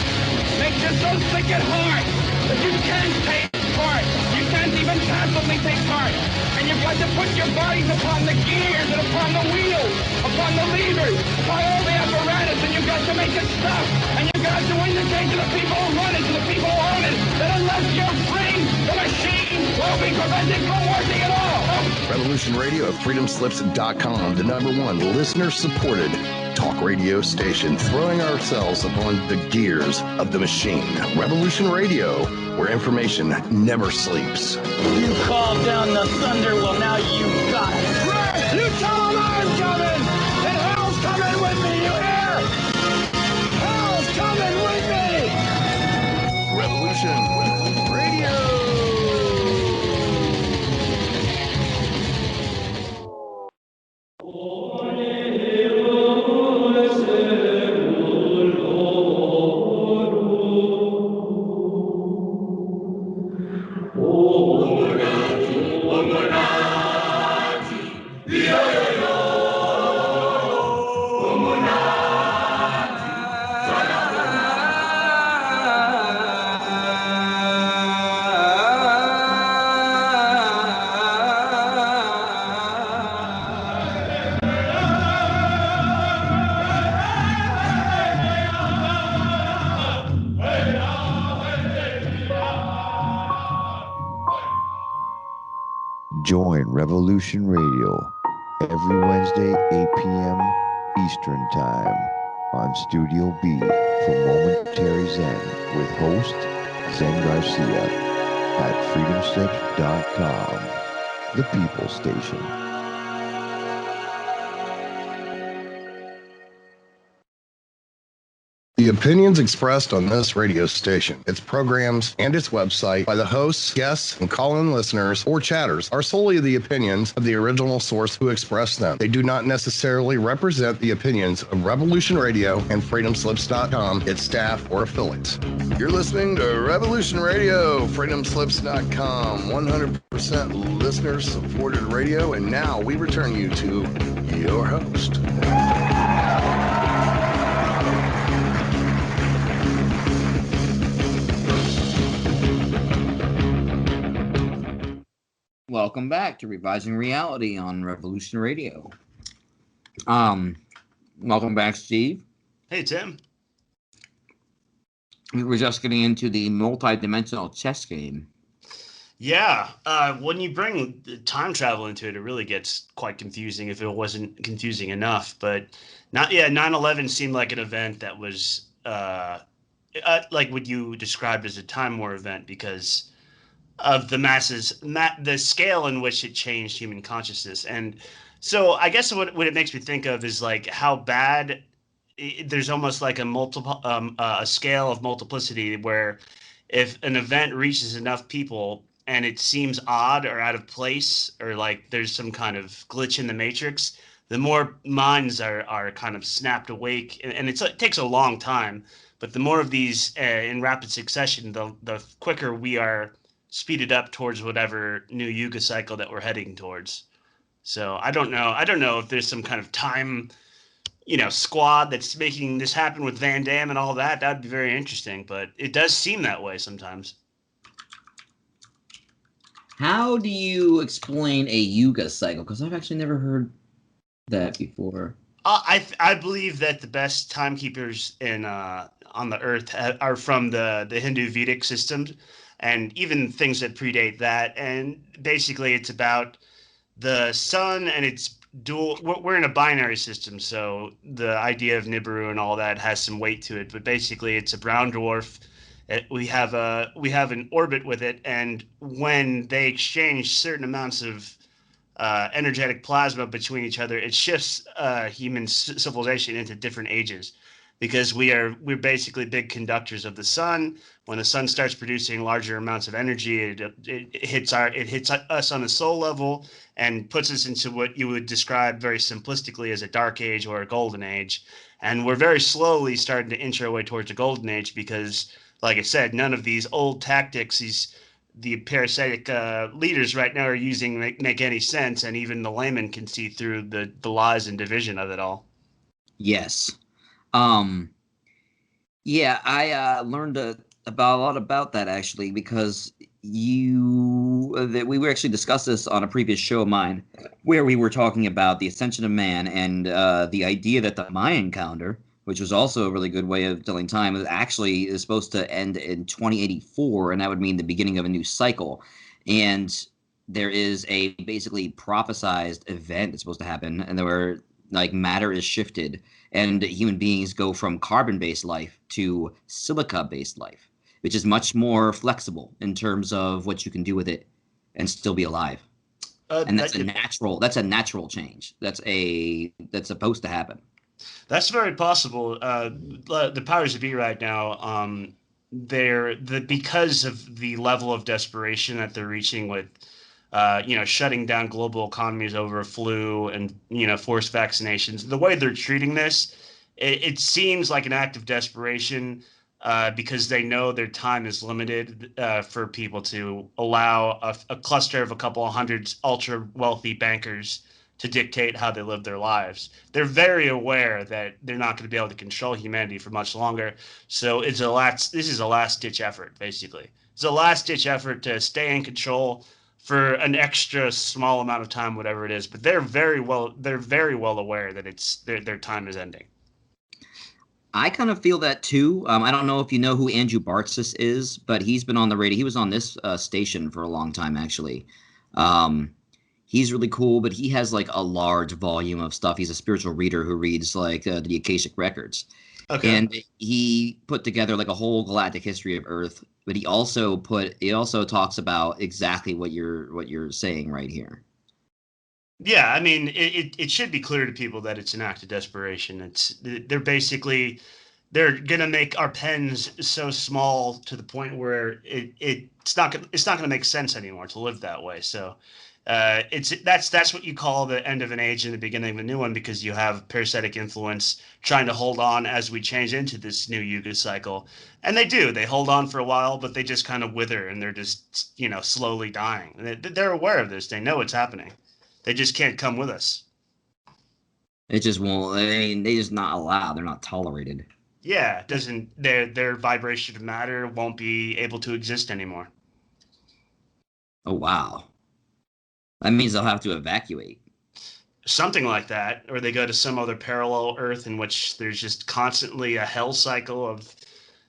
makes you so sick at heart that you can't take part. You can't even passively take part. And you've got to put your bodies upon the gears and upon the wheels, upon the levers, upon all the apparatus, and you've got to make it stop. And you've got to indicate to the people who run it, to the people who own it, that unless you're free, the machine will be prevented from working at all. Revolution Radio at freedomslips.com, the #1 listener-supported talk radio station, throwing ourselves upon the gears of the machine. Revolution Radio, where information never sleeps. You called down the thunder, well now you got it. Right! You tell them I'm coming! And hell's coming with me, you hear? Hell's coming with me! Revolution Radio! Revolution Radio, every Wednesday, 8 p.m. Eastern Time, on Studio B for Momentary Zen with host Zen Garcia at freedomslips.com, the People Station. The opinions expressed on this radio station, its programs, and its website by the hosts, guests, and call-in listeners or chatters are solely the opinions of the original source who expressed them. They do not necessarily represent the opinions of Revolution Radio and freedomslips.com, its staff, or affiliates. You're listening to Revolution Radio, freedomslips.com, 100% listener-supported radio, and now we return you to your host. Welcome back to Revising Reality on Revolution Radio. Welcome back, Steve. Hey, Tim. We were just getting into the multi-dimensional chess game. Yeah, when you bring time travel into it, it really gets quite confusing if it wasn't confusing enough. But 9/11 seemed like an event that was like what you described as a time war event because of the masses, the scale in which it changed human consciousness. And so I guess what it makes me think of is like how bad there's almost like a scale of multiplicity where if an event reaches enough people and it seems odd or out of place or like there's some kind of glitch in the matrix, the more minds are kind of snapped awake. And it takes a long time, but the more of these in rapid succession, the quicker we are speeded up towards whatever new Yuga cycle that we're heading towards. So I don't know if there's some kind of time, squad that's making this happen with Van Damme and all that. That'd be very interesting, but it does seem that way sometimes. How do you explain a Yuga cycle? Because I've actually never heard that before. I believe that the best timekeepers on the Earth are from the Hindu Vedic systems, and even things that predate that. And basically it's about the sun and its dual. We're in a binary system, so the idea of Nibiru and all that has some weight to it, but basically it's a brown dwarf. We have an orbit with it, and when they exchange certain amounts of energetic plasma between each other, it shifts human civilization into different ages, because we're basically big conductors of the sun. When the sun starts producing larger amounts of energy, it hits us on a soul level and puts us into what you would describe very simplistically as a dark age or a golden age. And we're very slowly starting to inch our way towards a golden age because, like I said, none of these old tactics, the parasitic leaders right now are using make any sense, and even the layman can see through the lies and division of it all. Yes. Yeah, I learned a lot about that actually, because we were actually discussed this on a previous show of mine where we were talking about the ascension of man and the idea that the Mayan calendar, which was also a really good way of telling time, is supposed to end in 2084, and that would mean the beginning of a new cycle. And there is a basically prophesized event that's supposed to happen, and where like matter is shifted and human beings go from carbon-based life to silica-based life, which is much more flexible in terms of what you can do with it and still be alive. And that's a natural change. That's supposed to happen. That's very possible. The powers that be right now, because of the level of desperation that they're reaching with, shutting down global economies over flu and, forced vaccinations. The way they're treating this, it seems like an act of desperation because they know their time is limited for people to allow a cluster of a couple of hundred ultra wealthy bankers to dictate how they live their lives. They're very aware that they're not going to be able to control humanity for much longer. So this is a last-ditch effort, basically. It's a last-ditch effort to stay in control for an extra small amount of time, whatever it is. But they're very well aware that their time is ending. I kind of feel that too. I don't know if you know who Andrew Bartzis is, but he's been on the radio. He was on this station for a long time, actually. He's really cool, but he has like a large volume of stuff. He's a spiritual reader who reads like the Akashic records. Okay. And he put together like a whole galactic history of Earth, but he also talks about exactly what you're saying right here. Yeah, I mean, it should be clear to people that it's an act of desperation. They're gonna make our pens so small to the point where it's not gonna make sense anymore to live that way. So that's what you call the end of an age and the beginning of a new one, because you have parasitic influence trying to hold on as we change into this new yuga cycle. And they hold on for a while, but they just kind of wither, and they're just, slowly dying. They're aware of this. They know it's happening. They just can't come with us. It just won't. I mean, they just not allowed. They're not tolerated. Yeah, it doesn't their vibration of matter won't be able to exist anymore. Oh wow. That means they'll have to evacuate. Something like that, or they go to some other parallel Earth in which there's just constantly a hell cycle of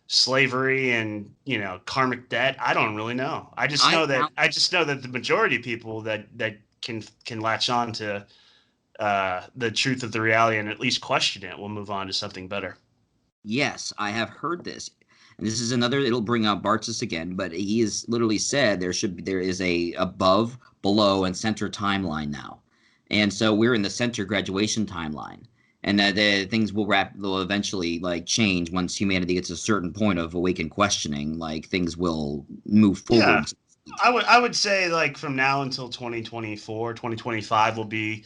slavery and karmic debt. I don't really know. I just know that the majority of people that can latch on to the truth of the reality and at least question it will move on to something better. Yes, I have heard this. And this is another, it'll bring up Bartzis again, but he has literally said there is a above, below, and center timeline now. And so we're in the center graduation timeline. And the things will eventually like change once humanity gets a certain point of awakened questioning. Like things will move forward. Yeah. I would say like from now until 2024, 2025 will be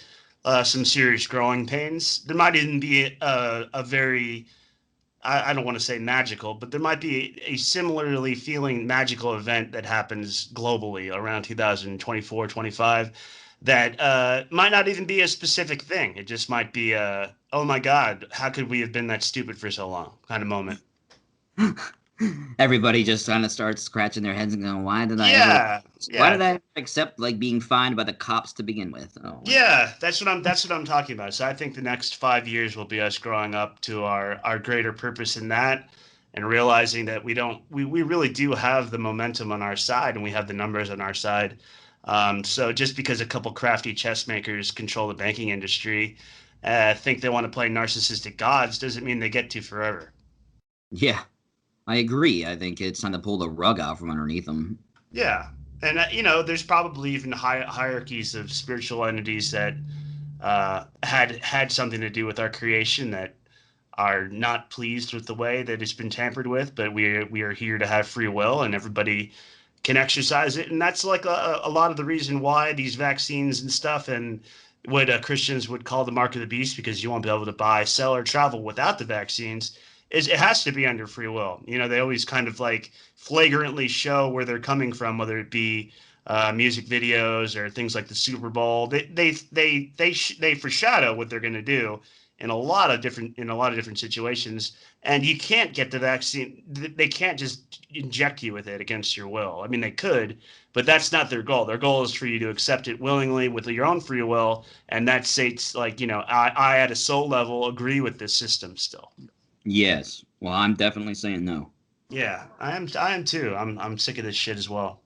some serious growing pains. There might even be a very, I don't want to say magical, but there might be a similarly feeling magical event that happens globally around 2024, 25 that might not even be a specific thing. It just might be a, oh my God, how could we have been that stupid for so long kind of moment. Everybody just kind of starts scratching their heads and going, why did I accept like being fined by the cops to begin with? Oh, yeah, that's what I'm talking about. So I think the next 5 years will be us growing up to our greater purpose in that, and realizing that we really do have the momentum on our side, and we have the numbers on our side. So just because a couple crafty chess makers control the banking industry, think they want to play narcissistic gods, doesn't mean they get to forever. Yeah. I agree. I think it's time to pull the rug out from underneath them. Yeah. And, there's probably even hierarchies of spiritual entities that had something to do with our creation that are not pleased with the way that it's been tampered with, but we are here to have free will, and everybody can exercise it. And that's like a lot of the reason why these vaccines and stuff, and what Christians would call the mark of the beast, because you won't be able to buy, sell, or travel without the vaccines, is it has to be under free will. They always kind of like flagrantly show where they're coming from, whether it be music videos or things like the Super Bowl. They foreshadow what they're going to do in a lot of different situations, and you can't get the vaccine. They can't just inject you with it against your will. I mean, they could, but that's not their goal. Their goal is for you to accept it willingly with your own free will, and that states like, I at a soul level agree with this system still. Yes. Well, I'm definitely saying no. Yeah, I am too. I'm sick of this shit as well.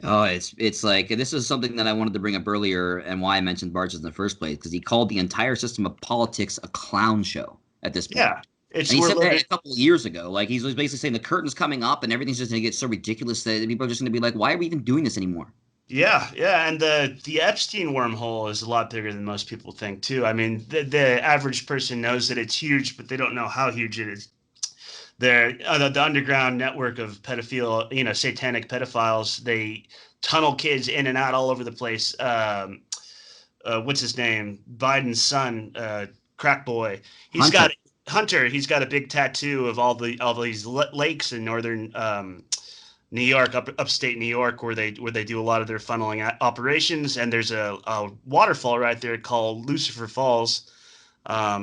Oh, it's like, this is something that I wanted to bring up earlier, and why I mentioned Bartz in the first place, because he called the entire system of politics a clown show at this point. Yeah, and he said that a couple of years ago. Like, he's basically saying the curtain's coming up, and everything's just going to get so ridiculous that people are just going to be like, why are we even doing this anymore? Yeah, and the Epstein wormhole is a lot bigger than most people think too. I mean, the average person knows that it's huge, but they don't know how huge it is. The underground network of satanic pedophiles, they tunnel kids in and out all over the place. What's his name? Biden's son, crack boy. He's got Hunter. He's got a big tattoo of all these lakes in northern New York, upstate New York, where they do a lot of their funneling operations. And there's a waterfall right there called Lucifer Falls.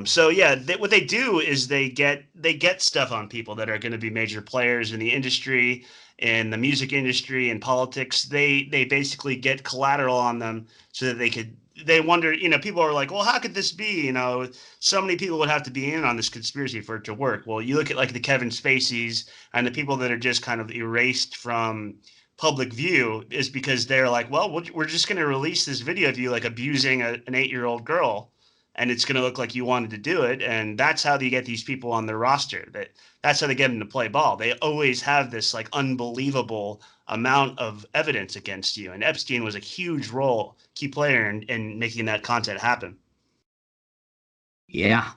So yeah, what they do is they get stuff on people that are going to be major players in the industry, in the music industry, and politics. They basically get collateral on them so that they wonder, people are like, well, how could this be? So many people would have to be in on this conspiracy for it to work. Well, you look at like the Kevin Spaceys and the people that are just kind of erased from public view is because they're like, well, we're just going to release this video of you like abusing an 8-year-old girl, and it's going to look like you wanted to do it. And that's how they get these people on their roster. That's how they get them to play ball. They always have this like unbelievable amount of evidence against you. And Epstein was a huge key player in making that content happen. Yeah.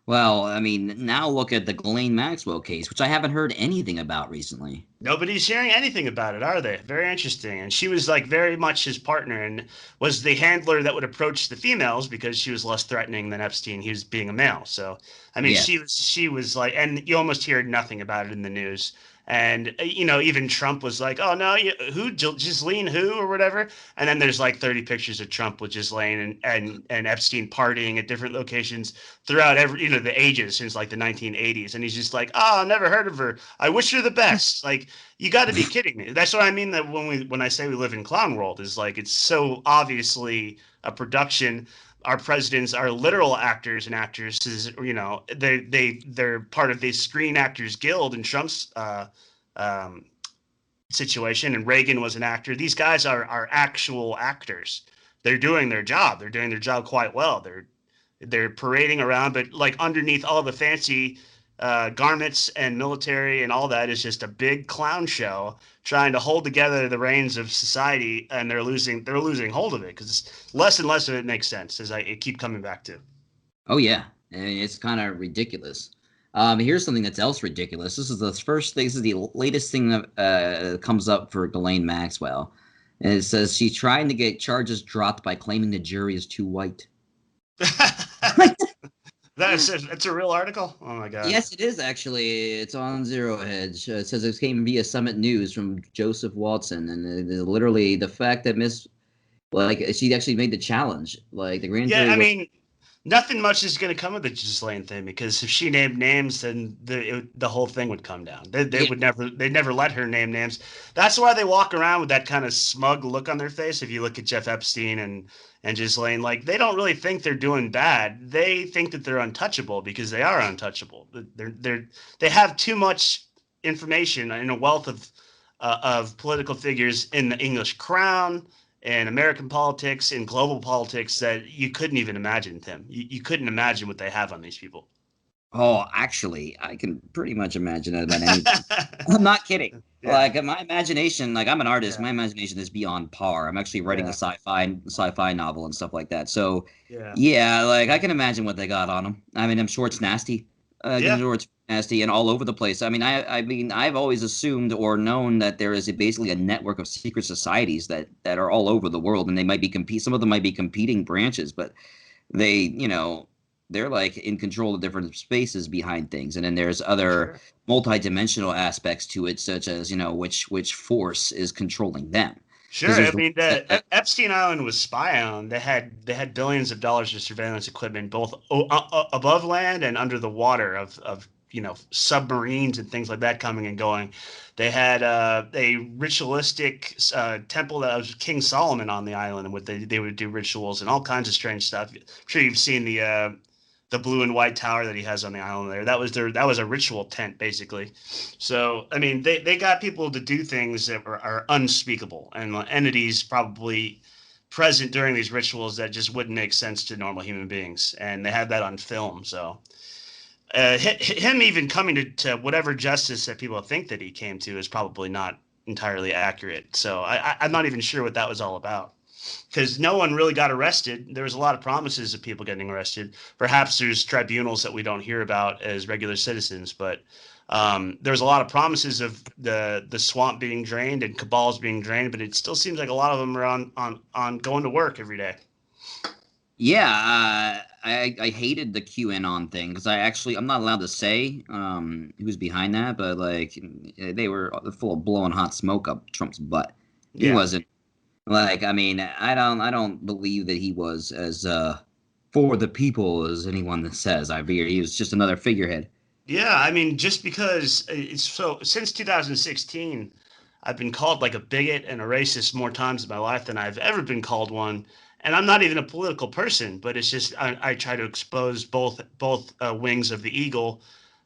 Well, I mean, now look at the Ghislaine Maxwell case, which I haven't heard anything about recently. Nobody's hearing anything about it, are they? Very interesting. And she was like very much his partner and was the handler that would approach the females because she was less threatening than Epstein. He was being a male. So, I mean, Yeah. she was like, and you almost hear nothing about it in the news. And, you know, even Trump was like, oh, no, who, Ghislaine who or whatever. And then there's like 30 pictures of Trump with Ghislaine and Epstein partying at different locations throughout the ages since like the 1980s. And he's just like, oh, never heard of her. I wish her the best. Like, you got to be kidding me. That's what I mean that when I say we live in clown world is like, it's so obviously a production. Our presidents are literal actors and actresses. You know, they're part of the Screen Actors Guild in Trump's situation, and Reagan was an actor. These guys are actual actors. They're doing their job. They're doing their job quite well. They're parading around, but like underneath all the fancy garments and military and all that is just a big clown show trying to hold together the reins of society, and they're losing hold of it because less and less of it makes sense, as I keep coming back to. Oh yeah, and it's kind of ridiculous. Here's something that's else ridiculous. This is the latest thing that comes up for Ghislaine Maxwell, and it says she's trying to get charges dropped by claiming the jury is too white. That's a real article? Oh, my God. Yes, it is, actually. It's on Zero Hedge. It says it came via Summit News from Joseph Watson. And literally the fact that she actually made the challenge. Like, the grand jury... Yeah, I mean, nothing much is going to come of the Ghislaine thing, because if she named names, then the whole thing would come down. They'd never let her name names. That's why they walk around with that kind of smug look on their face. If you look at Jeff Epstein and Ghislaine, like, they don't really think they're doing bad. They think that they're untouchable because they are untouchable. They have too much information and a wealth of political figures in the English crown, in American politics, in global politics, that you couldn't even imagine, Tim. You couldn't imagine what they have on these people. Oh, actually, I can pretty much imagine it about anything. I'm not kidding. Yeah. Like, my imagination, like, I'm an artist. Yeah. My imagination is beyond par. I'm actually writing a sci-fi novel and stuff like that. So, yeah, like, I can imagine what they got on them. I mean, I'm sure it's nasty. Sure it's nasty and all over the place. I mean, I've always assumed or known that there is basically a network of secret societies that are all over the world, and they might be some of them might be competing branches, but they, they're like in control of different spaces behind things. And then there's other multidimensional aspects to it, such as, which force is controlling them. Sure. I mean, Epstein Island was spy owned. They had billions of dollars of surveillance equipment, both above land and under the water of submarines and things like that coming and going. They had a ritualistic temple that was King Solomon on the island, and they would do rituals and all kinds of strange stuff. I'm sure you've seen the blue and white tower that he has on the island there. That was a ritual tent, basically. So, I mean, they got people to do things that are unspeakable, and entities probably present during these rituals that just wouldn't make sense to normal human beings. And they have that on film. So him even coming to whatever justice that people think that he came to is probably not entirely accurate. So I'm not even sure what that was all about, because no one really got arrested. There was a lot of promises of people getting arrested. Perhaps there's tribunals that we don't hear about as regular citizens, but there's a lot of promises of the swamp being drained and cabals being drained, but it still seems like a lot of them are on going to work every day. Yeah, I hated the QAnon thing because I'm not allowed to say who's behind that, but like they were full of blowing hot smoke up Trump's butt. He wasn't. Like, I mean, I don't believe that he was as for the people as anyone that says. I figure he was just another figurehead. Yeah, I mean, just because since 2016, I've been called like a bigot and a racist more times in my life than I've ever been called one. And I'm not even a political person, but it's just I try to expose both wings of the eagle,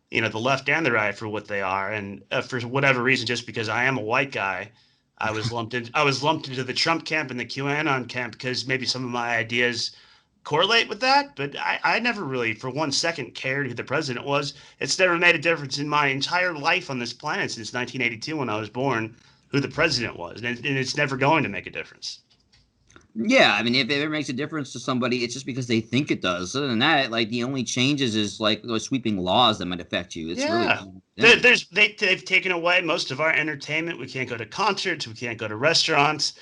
the left and the right, for what they are. And for whatever reason, just because I am a white guy, I was lumped into the Trump camp and the QAnon camp because maybe some of my ideas correlate with that, but I never really for 1 second cared who the president was. It's never made a difference in my entire life on this planet since 1982 when I was born who the president was, and it's never going to make a difference. Yeah, I mean, if it ever makes a difference to somebody, it's just because they think it does. Other than that, like the only changes is like those sweeping laws that might affect you. It's They've taken away most of our entertainment. We can't go to concerts. We can't go to restaurants.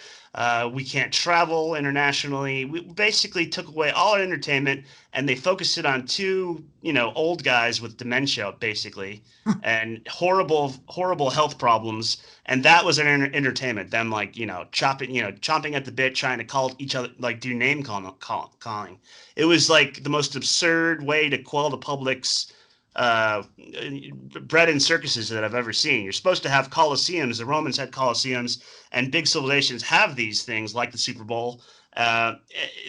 We can't travel internationally. We basically took away all our entertainment, and they focused it on two, old guys with dementia, basically, and horrible health problems. And that was an entertainment. Them chomping at the bit, trying to call each other, like do name calling. It was like the most absurd way to quell the public's bread and circuses that I've ever seen. You're supposed to have coliseums. The Romans had coliseums, and big civilizations have these things like the Super Bowl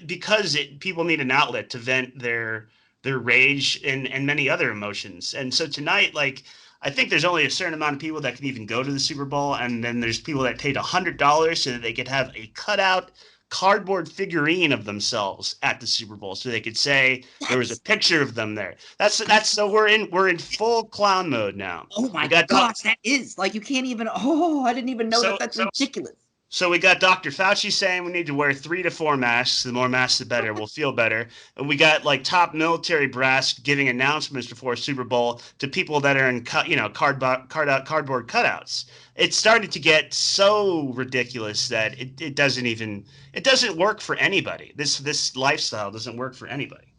because people need an outlet to vent their rage and many other emotions. And so tonight, like, I think there's only a certain amount of people that can even go to the Super Bowl, and then there's people that paid $100 so that they could have a cutout cardboard figurine of themselves at the Super Bowl, so they could say there was a picture of them there. That's so we're in full clown mode now. Oh my gosh, that is like you can't even. Oh, I didn't even know that's ridiculous. So we got Dr. Fauci saying we need to wear 3 to 4 masks. The more masks, the better. We'll feel better. And we got like top military brass giving announcements before Super Bowl to people that are in cardboard cutouts. It started to get so ridiculous that it doesn't work for anybody. This lifestyle doesn't work for anybody.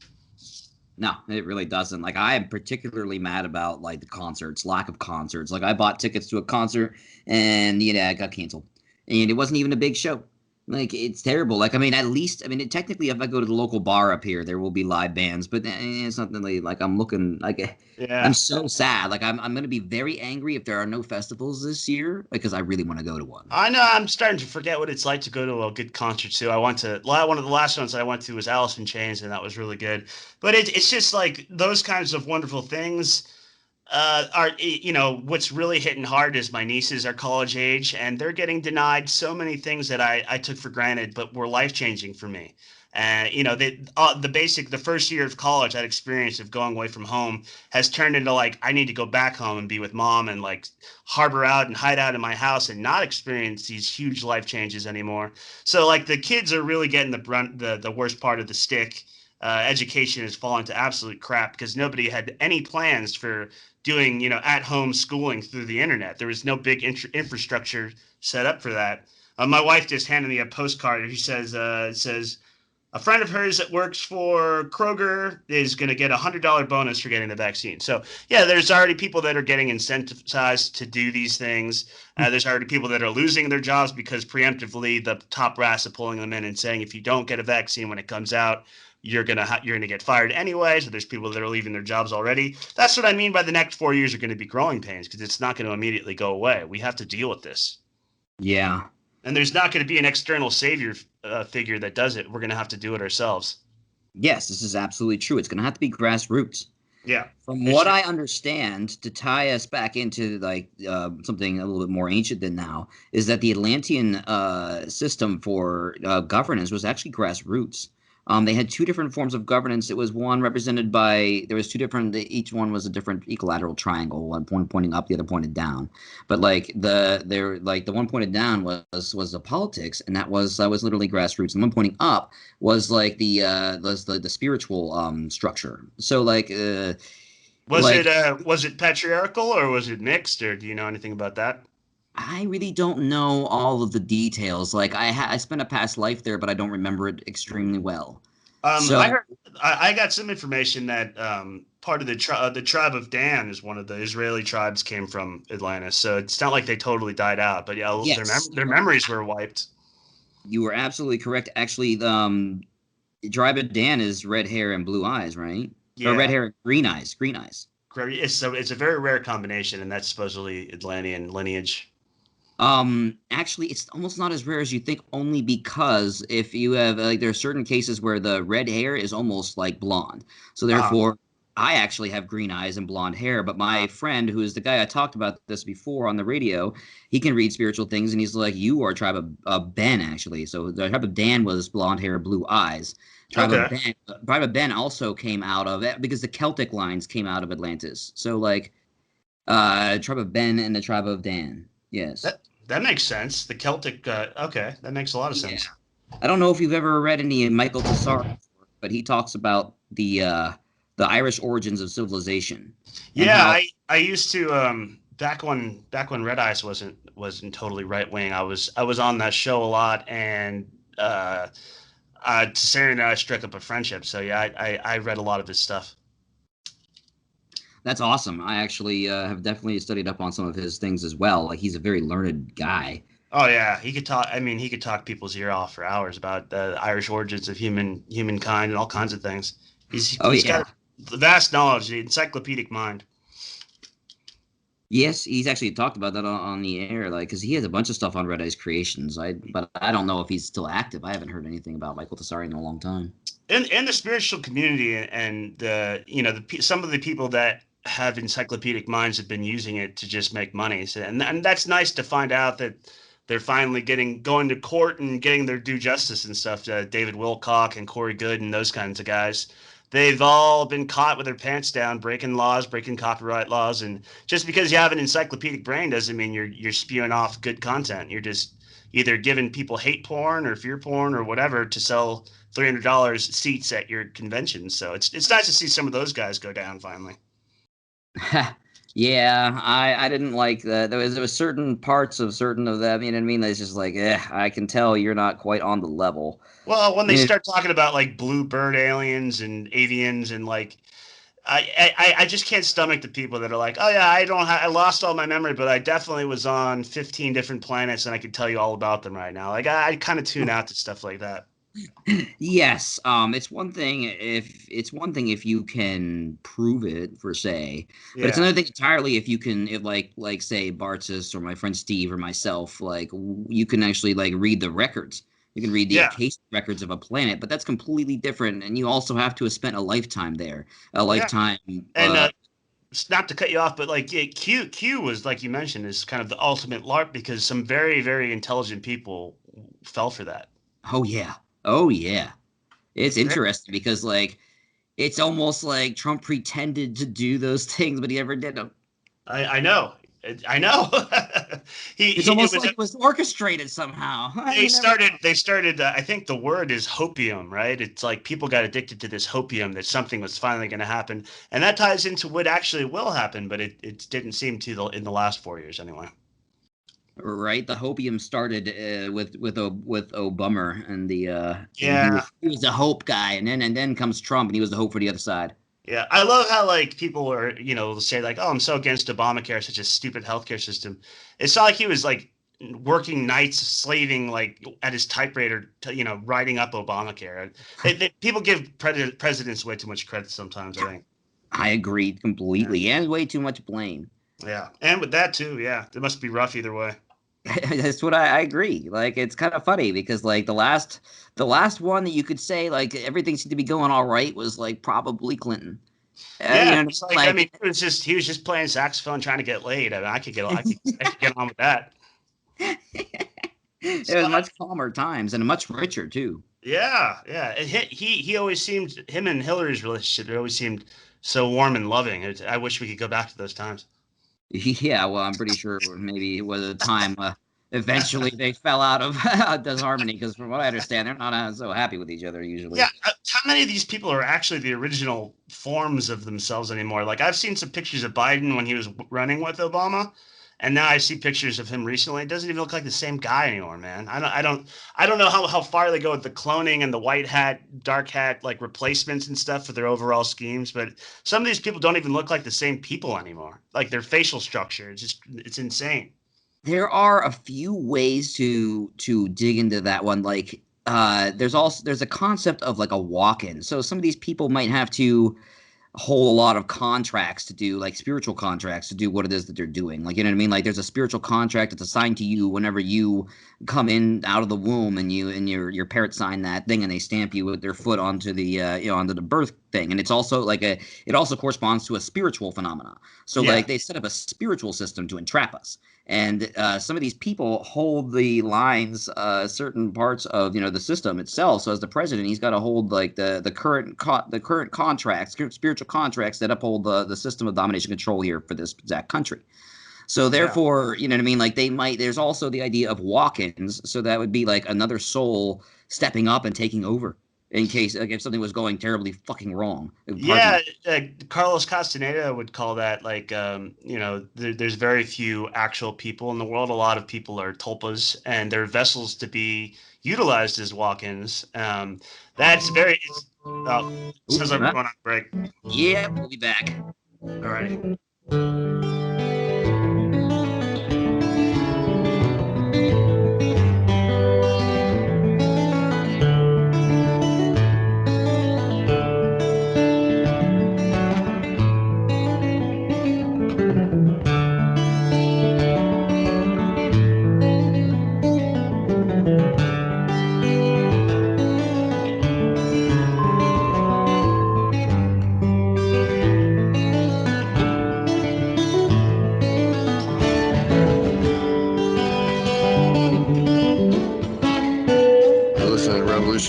No, it really doesn't. Like, I am particularly mad about like the concerts, lack of concerts. Like, I bought tickets to a concert and it got canceled. And it wasn't even a big show. Like, it's terrible. Like, I mean, technically, if I go to the local bar up here, there will be live bands, but it's not really like I'm looking like. Yeah. I'm so sad. Like, I'm going to be very angry if there are no festivals this year because I really want to go to one. I know. I'm starting to forget what it's like to go to a good concert too. One of the last ones I went to was Alice in Chains, and that was really good. But it's just like those kinds of wonderful things. What's really hitting hard is my nieces are college age, and they're getting denied so many things that I took for granted, but were life-changing for me. And the first year of college, that experience of going away from home has turned into like, I need to go back home and be with mom and like harbor out and hide out in my house and not experience these huge life changes anymore. So like the kids are really getting the worst part of the stick. Education has fallen to absolute crap because nobody had any plans for doing, at-home schooling through the internet. There was no big infrastructure set up for that. My wife just handed me a postcard. She says, a friend of hers that works for Kroger is going to get a $100 bonus for getting the vaccine. So, yeah, there's already people that are getting incentivized to do these things. There's already people that are losing their jobs because preemptively the top brass are pulling them in and saying, if you don't get a vaccine when it comes out, you're gonna get fired anyway. So there's people that are leaving their jobs already. That's what I mean by the next 4 years are going to be growing pains because it's not going to immediately go away. We have to deal with this. Yeah. And there's not going to be an external savior figure that does it. We're going to have to do it ourselves. Yes, this is absolutely true. It's going to have to be grassroots. Yeah. From what I understand, to tie us back into like something a little bit more ancient than now, is that the Atlantean system for governance was actually grassroots. They had 2 different forms of governance. It was one represented by, there was 2 different, each one was a different equilateral triangle, one pointing up, the other pointed down. But like the one pointed down was the politics, and that was literally grassroots. And one pointing up was like the spiritual structure. So like was it patriarchal or was it mixed, or do you know anything about that? I really don't know all of the details. Like I spent a past life there, but I don't remember it extremely well. I got some information that part of the tribe of Dan is one of the Israeli tribes came from Atlantis. So it's not like they totally died out, but yeah, yes, their memories were wiped. You were absolutely correct. Actually, the tribe of Dan is red hair and blue eyes, right? Yeah. Or red hair and green eyes. It's a very rare combination, and that's supposedly Atlantean lineage. Actually, it's almost not as rare as you think, only because if you have, like, there are certain cases where the red hair is almost like blonde. So therefore, I actually have green eyes and blonde hair, but my friend, who is the guy I talked about this before on the radio, he can read spiritual things, and he's like, "You are a tribe of Ben, actually." So the tribe of Dan was blonde hair, blue eyes. Okay. Tribe of Ben also came out of it because the Celtic lines came out of Atlantis. So like, tribe of Ben and the tribe of Dan. Yes. That makes sense. The Celtic. Okay, that makes a lot of sense. I don't know if you've ever read any Michael Tessari's work, but he talks about the Irish origins of civilization. Yeah, I used to back when Red Eyes wasn't totally right wing. I was on that show a lot, and Tessari and I struck up a friendship. So yeah, I read a lot of his stuff. That's awesome. I actually have definitely studied up on some of his things as well. Like, he's a very learned guy. Oh yeah, he could talk. I mean, he could talk people's ear off for hours about the Irish origins of humankind and all kinds of things. He's got vast knowledge, the encyclopedic mind. Yes, he's actually talked about that on the air, like, because he has a bunch of stuff on Red Eyes Creations. But I don't know if he's still active. I haven't heard anything about Michael Tessari in a long time. In the spiritual community, and some of the people that have encyclopedic minds have been using it to just make money. So, and that's nice to find out that they're finally going to court and getting their due justice and stuff. David Wilcock and Corey Good and those kinds of guys. They've all been caught with their pants down, breaking laws, breaking copyright laws. And just because you have an encyclopedic brain doesn't mean you're spewing off good content. You're just either giving people hate porn or fear porn or whatever to sell $300 seats at your convention. So it's nice to see some of those guys go down finally. Yeah, I didn't like that. There was certain parts of certain of them, you know what I mean? It's just like, I can tell you're not quite on the level. Well, when they start talking about like blue bird aliens and avians and like, I just can't stomach the people that are like, oh yeah, I lost all my memory, but I definitely was on 15 different planets and I could tell you all about them right now. Like I kind of tune out to stuff like that. Yes, it's one thing if you can prove it per se, but it's another thing entirely if you can, like say Bartzis or my friend Steve or myself, like you can actually like read the records. You can read the case records of a planet, but that's completely different, and you also have to have spent a lifetime there, a lifetime. And not to cut you off, but like Q was, like you mentioned, is kind of the ultimate LARP because some very, very intelligent people fell for that. Oh yeah, it's interesting because like it's almost like Trump pretended to do those things, but he never did them. I know. It's almost like it was orchestrated somehow. They started. I think the word is hopium, right? It's like people got addicted to this hopium that something was finally going to happen, and that ties into what actually will happen, but it didn't seem to in the last 4 years anyway. Right, the hopium started with Obama and the yeah, he was the hope guy, and then comes Trump, and he was the hope for the other side. Yeah, I love how like people are say like, oh, I'm so against Obamacare, such a stupid healthcare system. It's not like he was like working nights, slaving like at his typewriter, writing up Obamacare. People give presidents way too much credit sometimes, I think. I agree completely, and way too much blame. Yeah, and with that too, yeah, it must be rough either way. That's what I agree. Like, it's kind of funny because like the last one that you could say like everything seemed to be going all right was like probably Clinton. Yeah, I mean, he was just playing saxophone trying to get laid. I mean, I could get on with that. It was much calmer times and much richer too. Yeah. And he always seemed, him and Hillary's relationship, it always seemed so warm and loving. I wish we could go back to those times. Yeah, well, I'm pretty sure maybe it was a time eventually they fell out of disharmony because from what I understand, they're not so happy with each other usually. Yeah, how many of these people are actually the original forms of themselves anymore? Like I've seen some pictures of Biden when he was running with Obama, and now I see pictures of him recently. It doesn't even look like the same guy anymore, man. I don't know how far they go with the cloning and the white hat, dark hat, like replacements and stuff for their overall schemes. But some of these people don't even look like the same people anymore. Like their facial structure, it's insane. There are a few ways to dig into that one. Like there's a concept of like a walk-in. So some of these people might have to hold a lot of contracts to do, like spiritual contracts to do what it is that they're doing. Like, you know what I mean? Like there's a spiritual contract that's assigned to you whenever you come in out of the womb, and your parents sign that thing and they stamp you with their foot onto the onto the birth thing, and it's also like it also corresponds to a spiritual phenomena. So like they set up a spiritual system to entrap us. And some of these people hold the lines, certain parts of the system itself. So as the president, he's got to hold like the current contracts, spiritual contracts that uphold the system of domination control here for this exact country. So therefore, you know what I mean? Like there's also the idea of walk-ins. So that would be like another soul stepping up and taking over in case if something was going terribly fucking wrong. Carlos Castaneda would call that like, there's very few actual people in the world. A lot of people are tulpas, and they're vessels to be utilized as walk-ins. That's very. Says I'm going on break. Yeah, we'll be back. All right.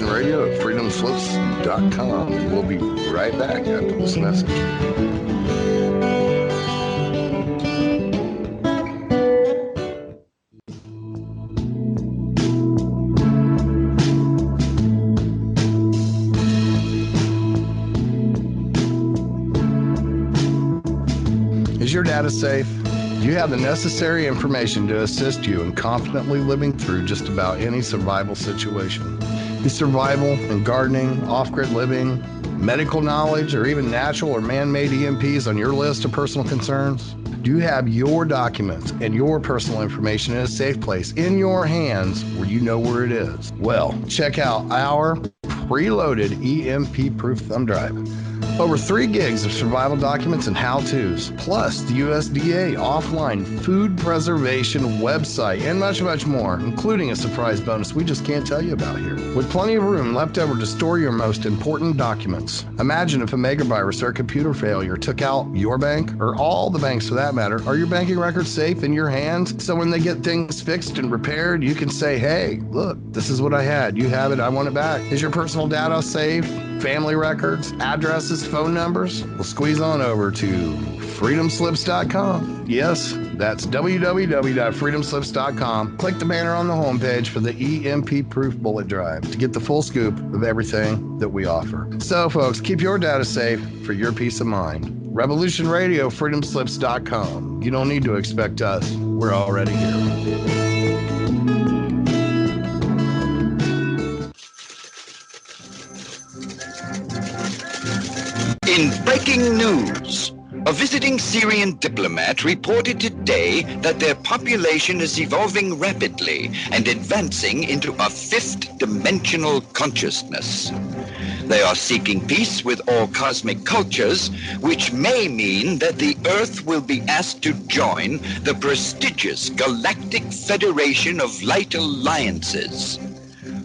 Radio at freedomslips.com. We'll be right back after this message. Is your data safe? Do you have the necessary information to assist you in confidently living through just about any survival situation? Is survival and gardening, off-grid living, medical knowledge, or even natural or man-made EMPs on your list of personal concerns? Do you have your documents and your personal information in a safe place in your hands where you know where it is? Well, check out our preloaded EMP-proof thumb drive. Over 3 gigs of survival documents and how-tos, plus the USDA offline food preservation website, and much, much more, including a surprise bonus we just can't tell you about here. With plenty of room left over to store your most important documents. Imagine if a megavirus or a computer failure took out your bank, or all the banks for that matter. Are your banking records safe in your hands? So when they get things fixed and repaired, you can say, hey, look, this is what I had. You have it. I want it back. Is your personal data safe? Family records, addresses, phone numbers? Well, squeeze on over to freedomslips.com. Yes, that's www.freedomslips.com. Click the banner on the homepage for the EMP-proof bullet drive to get the full scoop of everything that we offer. So, folks, keep your data safe for your peace of mind. Revolution Radio, freedomslips.com. You don't need to expect us. We're already here. In breaking news, a visiting Syrian diplomat reported today that their population is evolving rapidly and advancing into a 5th dimensional consciousness. They are seeking peace with all cosmic cultures, which may mean that the Earth will be asked to join the prestigious Galactic Federation of Light Alliances.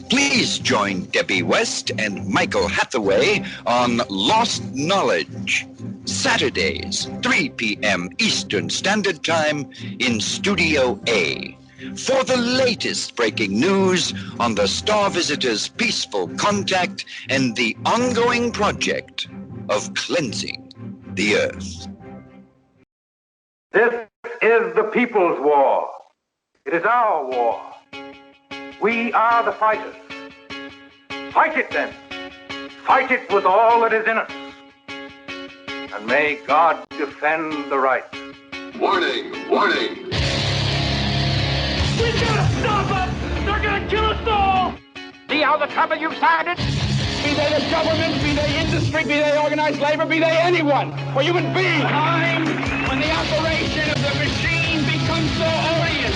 Please join Debbie West and Michael Hathaway on Lost Knowledge, Saturdays, 3 p.m. Eastern Standard Time in Studio A, for the latest breaking news on the Star Visitors' peaceful contact and the ongoing project of cleansing the Earth. This is the people's war. It is our war. We are the fighters. Fight it then. Fight it with all that is in us. And may God defend the right. Warning, warning. We gotta stop them! They're gonna kill us all! See how the trouble you've started? Be they the government, be they industry, be they organized labor, be they anyone, or human beings. Time when the operation of the machine becomes so odious,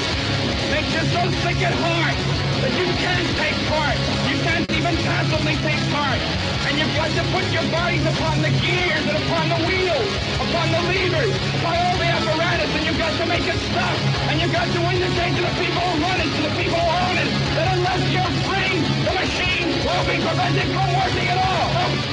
makes you so sick at heart that you can't take part. You can't even passively take part. And you've got to put your bodies upon the gears and upon the wheels, upon the levers, upon all the apparatus, and you've got to make it stop. And you've got to indicate to the people who run it, to the people who own it, that unless you're free, the machine will will be prevented from working at all.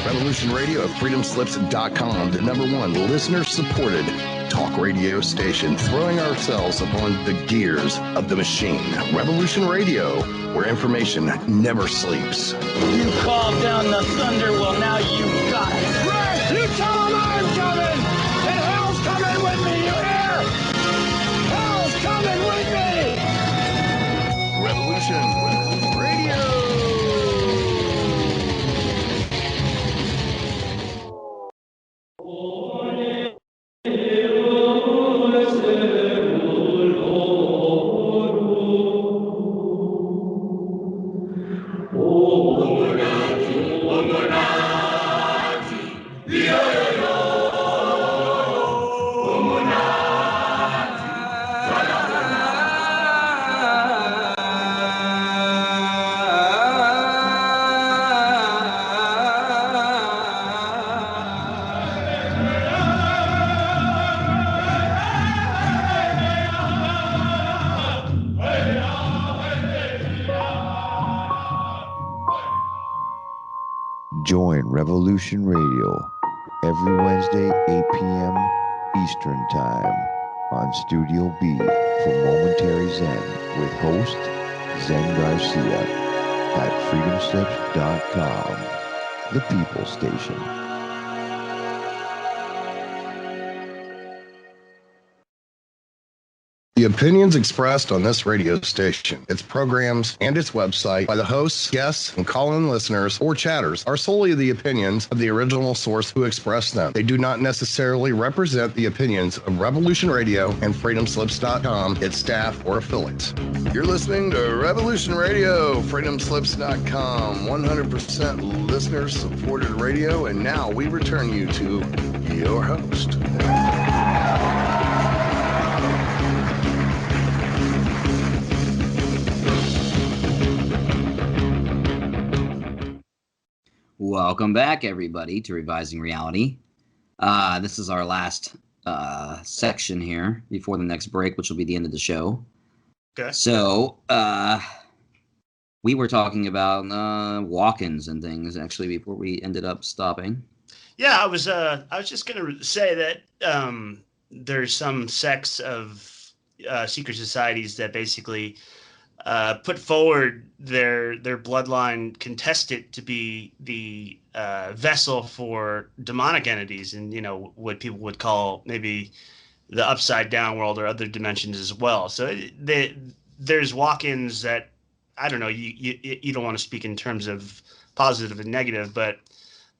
Revolution Radio at freedomslips.com, the #1 listener-supported talk radio station, throwing ourselves upon the gears of the machine. Revolution Radio, where information never sleeps. You called down the thunder, well now you got it. Right, you tell them I'm coming, and hell's coming with me, you hear? Hell's coming with me. Revolution Radio. Join Revolution Radio every Wednesday, 8 p.m. Eastern Time on Studio B for Momentary Zen with host Zen Garcia at freedomslips.com, the People Station. The opinions expressed on this radio station, its programs, and its website by the hosts, guests, and call-in listeners or chatters are solely the opinions of the original source who expressed them. They do not necessarily represent the opinions of Revolution Radio and freedomslips.com, its staff, or affiliates. You're listening to Revolution Radio, freedomslips.com, 100% listener-supported radio, and now we return you to your host. Welcome back, everybody, to Revising Reality. This is our last section here before the next break, which will be the end of the show. Okay. So, we were talking about walk-ins and things, actually, before we ended up stopping. Yeah, I was just going to say that there's some sects of secret societies that basically put forward their bloodline, contest it to be the vessel for demonic entities, and what people would call maybe the upside down world or other dimensions as well. So there's walk-ins that, I don't know, you don't want to speak in terms of positive and negative, but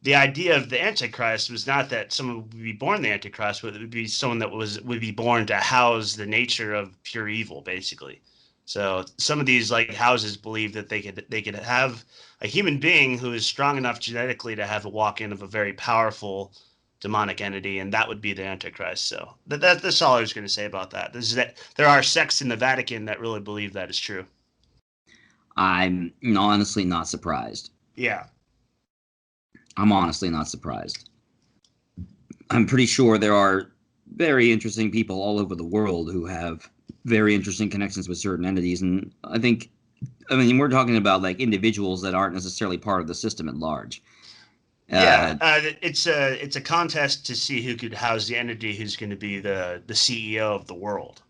the idea of the Antichrist was not that someone would be born the Antichrist, but it would be someone that would be born to house the nature of pure evil, basically. So some of these houses believe that they could have a human being who is strong enough genetically to have a walk-in of a very powerful demonic entity, and that would be the Antichrist. So that's all I was going to say about that. This is that there are sects in the Vatican that really believe that is true. I'm honestly not surprised. Yeah. I'm honestly not surprised. I'm pretty sure there are very interesting people all over the world who have very interesting connections with certain entities, and I mean we're talking about individuals that aren't necessarily part of the system at large. It's a contest to see who could house the entity who's going to be the CEO of the world.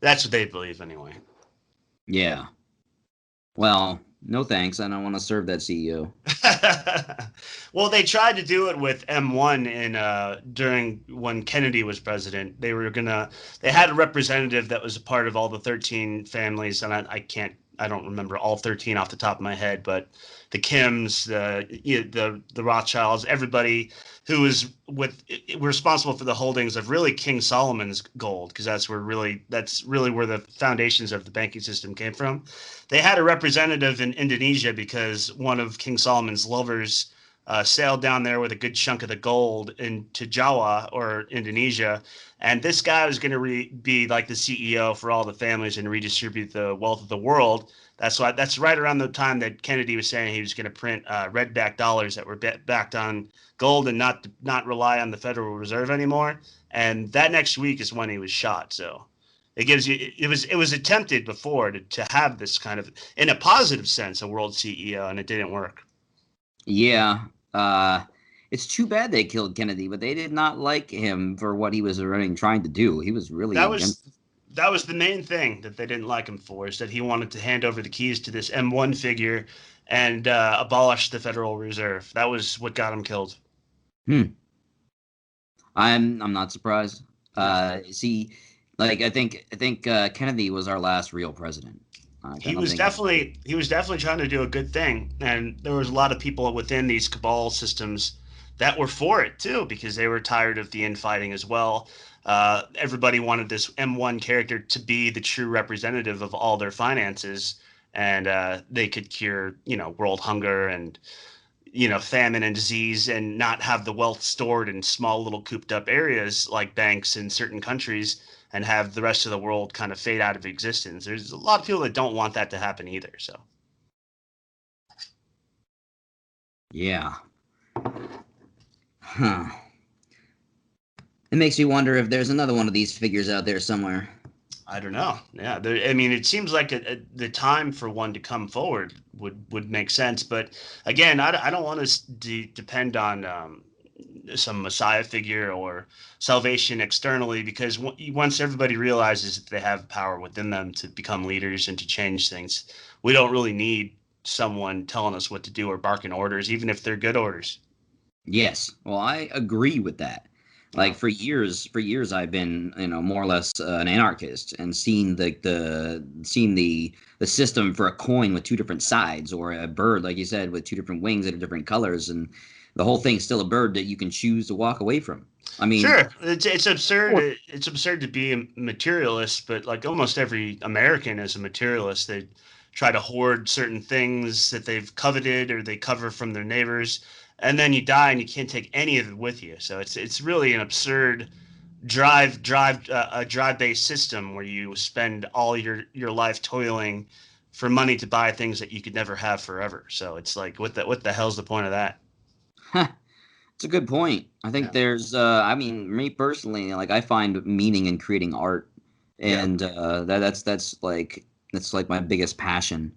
That's what they believe anyway. Yeah. Well, no thanks. I don't want to serve that CEO. Well, they tried to do it with M1 during when Kennedy was president. They had a representative that was a part of all the 13 families, and I don't remember all 13 off the top of my head, but the Kims, the Rothschilds, everybody who was responsible for the holdings of really King Solomon's gold, because that's really where the foundations of the banking system came from. They had a representative in Indonesia because one of King Solomon's lovers sailed down there with a good chunk of the gold into Jawa or Indonesia, and this guy was going to be like the CEO for all the families and redistribute the wealth of the world. That's right around the time that Kennedy was saying he was going to print red-backed dollars that were backed on gold and not rely on the Federal Reserve anymore. And that next week is when he was shot. So it was attempted before to have this kind of, in a positive sense, a world CEO, and it didn't work. Yeah. It's too bad they killed Kennedy, but they did not like him for what he was running, trying to do. He was really That was against. that was the main thing that they didn't like him for, is that he wanted to hand over the keys to this M1 figure and abolish the Federal Reserve. That was what got him killed. Hmm. I'm not surprised. Yeah. See, like I think Kennedy was our last real president. I He don't was think. definitely trying to do a good thing, and there was a lot of people within these cabal systems that were for it too, because they were tired of the infighting as well. Everybody wanted this M1 character to be the true representative of all their finances, and they could cure, world hunger and famine and disease, and not have the wealth stored in small little cooped up areas like banks in certain countries, and have the rest of the world kind of fade out of existence. There's a lot of people that don't want that to happen either. So Yeah. Huh. It makes you wonder if there's another one of these figures out there somewhere. I don't know. Yeah, I mean, it seems like the time for one to come forward would make sense. But again, I don't want to depend on some messiah figure or salvation externally, because once everybody realizes that they have power within them to become leaders and to change things, we don't really need someone telling us what to do or barking orders, even if they're good orders. Yes. Well, I agree with that. Like for years, I've been, more or less an anarchist and seen the system for a coin with two different sides, or a bird, like you said, with two different wings that are different colors, and the whole thing's still a bird that you can choose to walk away from. I mean, Sure, it's absurd. or- It's absurd to be a materialist, but like almost every American is a materialist. They try to hoard certain things that they've coveted or they cover from their neighbors, and then you die and you can't take any of it with you. So it's really an absurd a drive based system where you spend all your life toiling for money to buy things that you could never have forever. So it's like, what the hell's the point of that? it's a good point. I think Yeah. there's, I mean, me personally, like I find meaning in creating art, Yeah. and that's like my biggest passion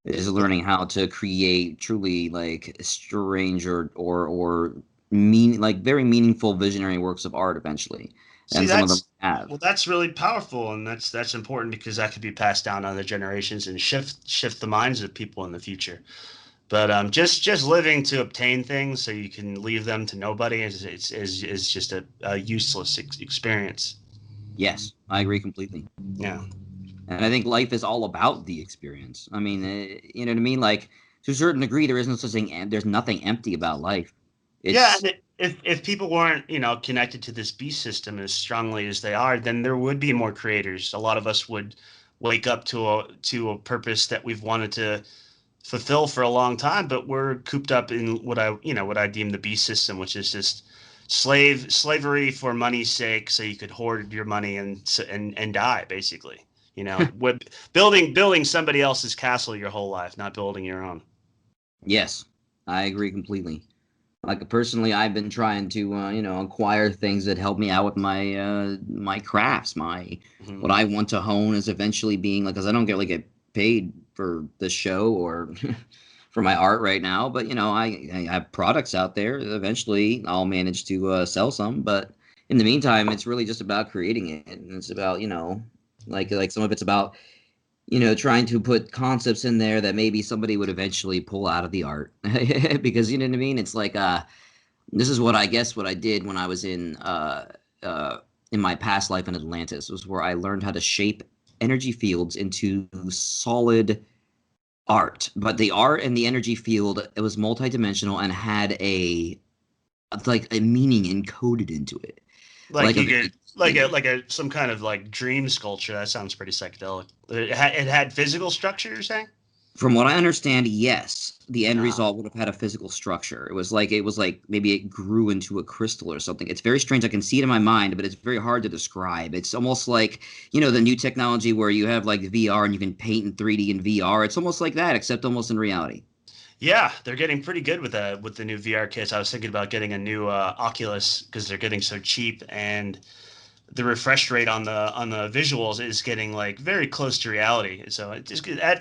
is learning how to create truly like strange or like very meaningful visionary works of art eventually, See, and some of them have. that's really powerful, and that's important because that could be passed down on the generations and shift the minds of people in the future. But just living to obtain things so you can leave them to nobody is just a useless experience. Yes, I agree completely. Yeah, And I think life is all about the experience. I mean, you know what I mean? Like to a certain degree, there is no such thing. There's nothing empty about life. yeah. It's And if people weren't connected to this beast system as strongly as they are, then there would be more creators. A lot of us would wake up to a purpose that we've wanted to fulfill for a long time, but we're cooped up in what I deem the beast system, which is just slavery for money's sake, so you could hoard your money and die basically. Building somebody else's castle your whole life, not building your own. yes, I agree completely. Like personally, I've been trying to acquire things that help me out with my crafts. My Mhm. what I want to hone is eventually being like, because I don't get paid for the show or for my art right now, but I have products out there. Eventually, I'll manage to sell some, but in the meantime, it's really just about creating it, and it's about like some of it's about trying to put concepts in there that maybe somebody would eventually pull out of the art because you know what I mean. It's like this is what I guess what I did when I was in my past life in Atlantis, was where I learned how to shape energy fields into solid art. But the art and the energy field, it was multidimensional and had a meaning encoded into it. Like Like a you could very like a some kind of like dream sculpture. That sounds pretty psychedelic. It had physical structure, you're saying? From what I understand, yes, the end Ah. result would have had a physical structure. It was like maybe it grew into a crystal or something. It's very strange. I can see it in my mind, but it's very hard to describe. It's almost like, the new technology where you have like VR and you can paint in 3D in VR. It's almost like that, except almost in reality. Yeah, they're getting pretty good with the new VR kits. I was thinking about getting a new Oculus because they're getting so cheap, and the refresh rate on the visuals is getting like very close to reality. So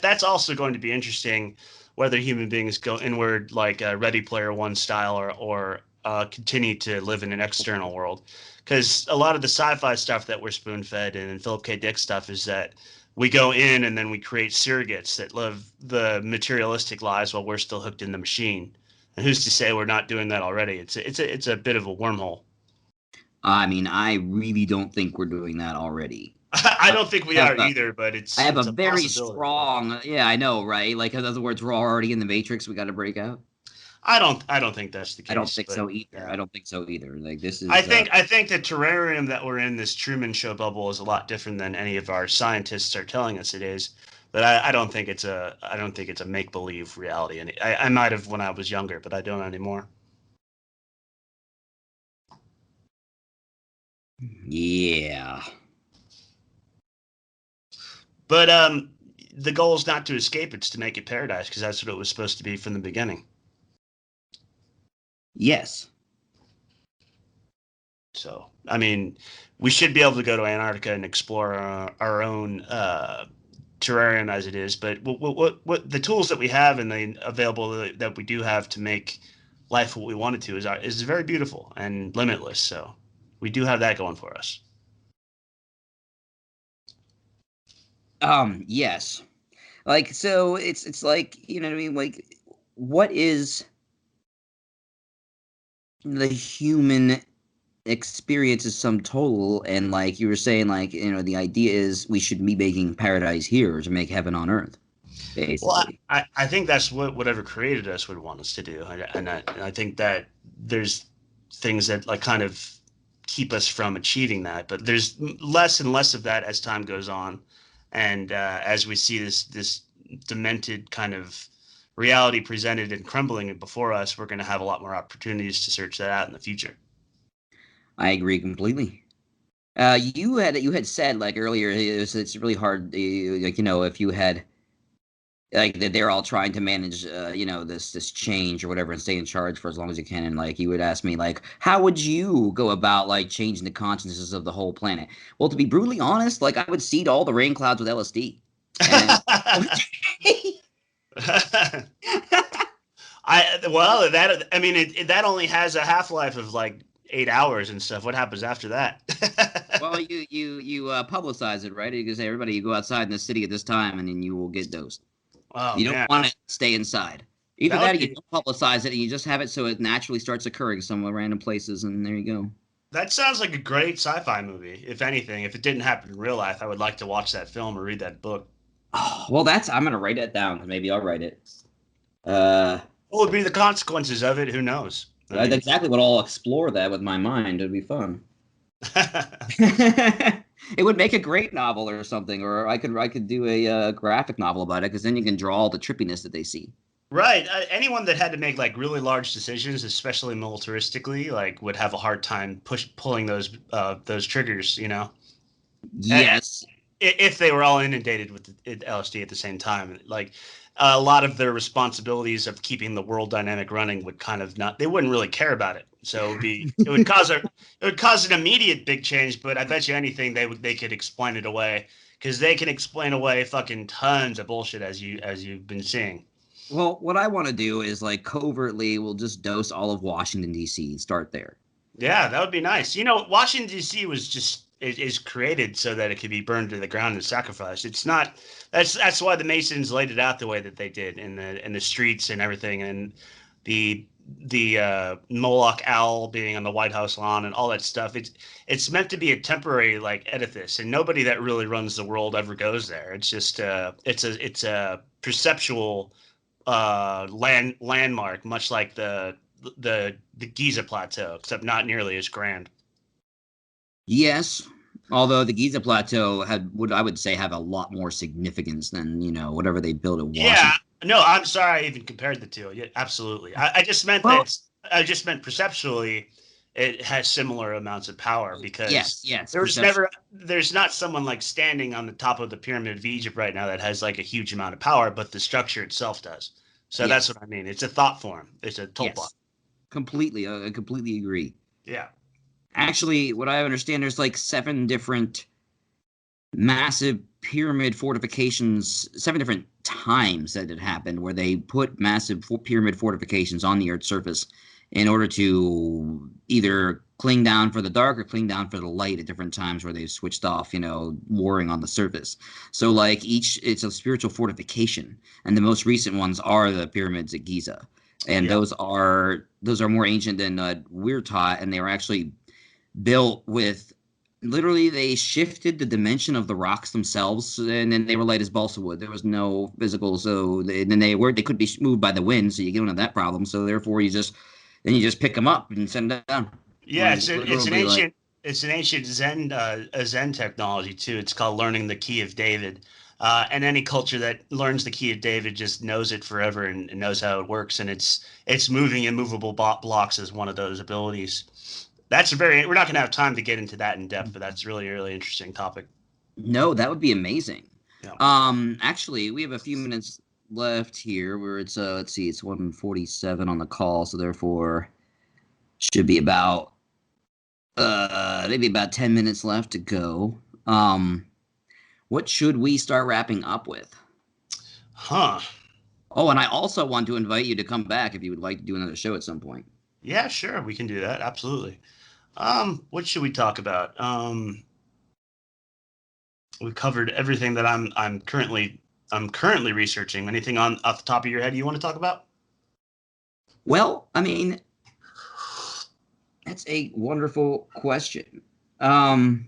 that's also going to be interesting, whether human beings go inward like a Ready Player One style or continue to live in an external world. Because a lot of the sci-fi stuff that we're spoon-fed and Philip K. Dick stuff is that we go in and then we create surrogates that live the materialistic lives while we're still hooked in the machine. And who's to say we're not doing that already? It's a bit of a wormhole. I mean, I really don't think we're doing that already. I don't think we are either, but I have it's a very possibility. strong, yeah, I know, right? Like, in other words, we're already in the Matrix. We got to break out. I don't think that's the case. I don't think but, so either. yeah. I don't think so either. Like, this is. I think the terrarium that we're in, this Truman Show bubble, is a lot different than any of our scientists are telling us it is. But I don't think it's a make believe reality. And I might have when I was younger, but I don't anymore. Yeah. But the goal is not to escape; it's to make it paradise, because that's what it was supposed to be from the beginning. Yes. So, I mean, we should be able to go to Antarctica and explore our own terrarium as it is. But what the tools that we have and the available that we do have to make life what we want it to is very beautiful and limitless. So, we do have that going for us. Yes. Like, so it's like, you know what I mean? Like, what is the human experience is sum total? And like you were saying, like, you know, the idea is we should be making paradise here to make heaven on earth, basically. Well, I think that's what whatever created us would want us to do. And I think that there's things that like kind of keep us from achieving that. But there's less and less of that as time goes on. And as we see this demented kind of reality presented and crumbling before us, we're going to have a lot more opportunities to search that out in the future. I agree completely. You had said like earlier, it's really hard, like, you know, if you had like that they're all trying to manage, you know, this change or whatever and stay in charge for as long as you can. And like you would ask me, like, how would you go about like changing the consciousness of the whole planet? Well, to be brutally honest, like I would seed all the rain clouds with LSD. And... that only has a half-life of like 8 hours and stuff. What happens after that? Well, you publicize it, right? You can say, everybody, you go outside in the city at this time, and then you will get dosed. Oh, you don't want to stay inside. Either that or you don't publicize it, and you just have it so it naturally starts occurring somewhere random places, and there you go. That sounds like a great sci-fi movie. If anything, if it didn't happen in real life, I would like to watch that film or read that book. Oh, well, I'm gonna write that down. Maybe I'll write it. What would be the consequences of it? Who knows? That's exactly what I'll explore that with my mind. It'd be fun. It would make a great novel or something, or I could do a graphic novel about it, because then you can draw all the trippiness that they see. Right. Anyone that had to make like really large decisions, especially militaristically, like would have a hard time pulling those triggers. You know. Yes. And if they were all inundated with LSD at the same time, like a lot of their responsibilities of keeping the world dynamic running would kind of they wouldn't really care about it. So it would cause an immediate big change. But I bet you anything they could explain it away, because they can explain away fucking tons of bullshit as you've been seeing. Well, what I want to do is like covertly we'll just dose all of Washington D.C. and start there. Yeah, that would be nice. You know, Washington D.C. is created so that it could be burned to the ground and sacrificed. It's not. That's why the Masons laid it out the way that they did in the streets and everything, and the Moloch owl being on the White House lawn and all that stuff. It's meant to be a temporary like edifice, and nobody that really runs the world ever goes there. It's just it's a perceptual landmark, much like the Giza Plateau, except not nearly as grand. Yes, although the Giza Plateau would I would say have a lot more significance than, you know, whatever they built at Washington. Yeah, no, I'm sorry I even compared the two. Yeah, absolutely. I just meant perceptually it has similar amounts of power, because yes, there's not someone like standing on the top of the Pyramid of Egypt right now that has like a huge amount of power, but the structure itself does. So that's what I mean. It's a thought form. It's a tulpa. Completely. I completely agree. Yeah. Actually, what I understand, there's like 7 different massive pyramid fortifications, 7 different times that it happened where they put massive pyramid fortifications on the Earth's surface in order to either cling down for the dark or cling down for the light at different times where they switched off, warring on the surface. So like it's a spiritual fortification, and the most recent ones are the pyramids at Giza, and those are more ancient than we're taught, and they were actually built with literally they shifted the dimension of the rocks themselves, and then they were light as balsa wood. There was no physical, so they could be moved by the wind, so you don't have that problem. So therefore, you just pick them up and send them down. Yeah, it's an ancient Zen technology too. It's called learning the key of David. And any culture that learns the key of David just knows it forever and knows how it works. And it's moving immovable blocks as one of those abilities. We're not going to have time to get into that in depth, but that's really, really interesting topic. No, that would be amazing. Yeah. Actually, we have a few minutes left here where it's, let's see, it's 1:47 on the call. So therefore should be about, maybe about 10 minutes left to go. What should we start wrapping up with? Huh. Oh, and I also want to invite you to come back if you would like to do another show at some point. Yeah, sure. We can do that. Absolutely. What should we talk about? We've covered everything that I'm currently researching. Anything off the top of your head you want to talk about? Well, I mean, that's a wonderful question. I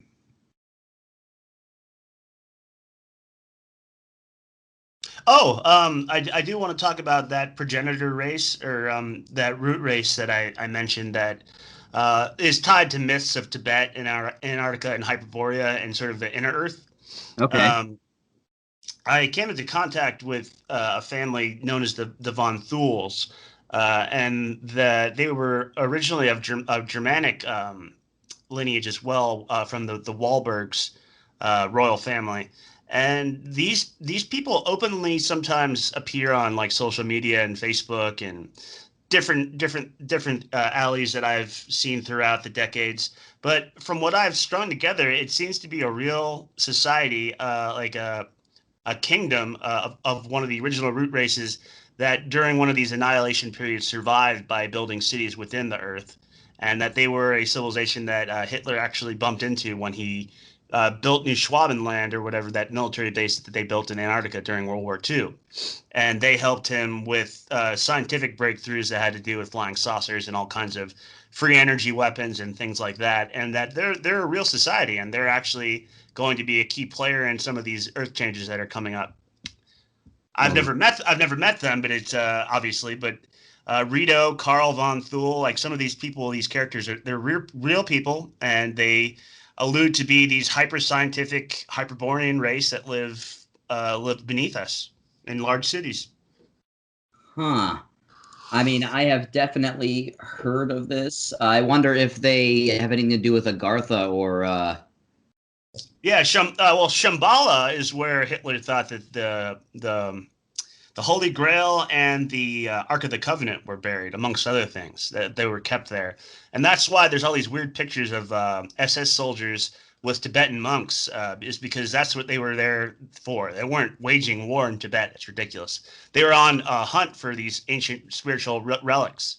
do want to talk about that progenitor race or that root race that I mentioned that is tied to myths of Tibet and Antarctica and Hyperborea and sort of the inner Earth. Okay. I came into contact with a family known as the Von Thules, and they were originally of Germanic lineage as well, from the Wahlbergs royal family. And these people openly sometimes appear on like social media and Facebook and different alleys that I've seen throughout the decades. But from what I've strung together, it seems to be a real society, like a kingdom of one of the original root races that during one of these annihilation periods survived by building cities within the earth, and that they were a civilization that Hitler actually bumped into when he built New Schwabenland or whatever, that military base that they built in Antarctica during World War II. And they helped him with scientific breakthroughs that had to do with flying saucers and all kinds of free energy weapons and things like that. And that they're a real society, and they're actually going to be a key player in some of these earth changes that are coming up. I've never met them, but it's obviously, but Rito, Karl von Thule, like some of these people, these characters they're real people, and they allude to be these hyper scientific Hyperborean race that live beneath us in large cities. Huh. I mean, I have definitely heard of this. I wonder if they have anything to do with Agartha or. Yeah, Shambhala is where Hitler thought that the Holy Grail and the Ark of the Covenant were buried, amongst other things. That they were kept there, and that's why there's all these weird pictures of SS soldiers with Tibetan monks. Is because that's what they were there for. They weren't waging war in Tibet. It's ridiculous. They were on a hunt for these ancient spiritual relics.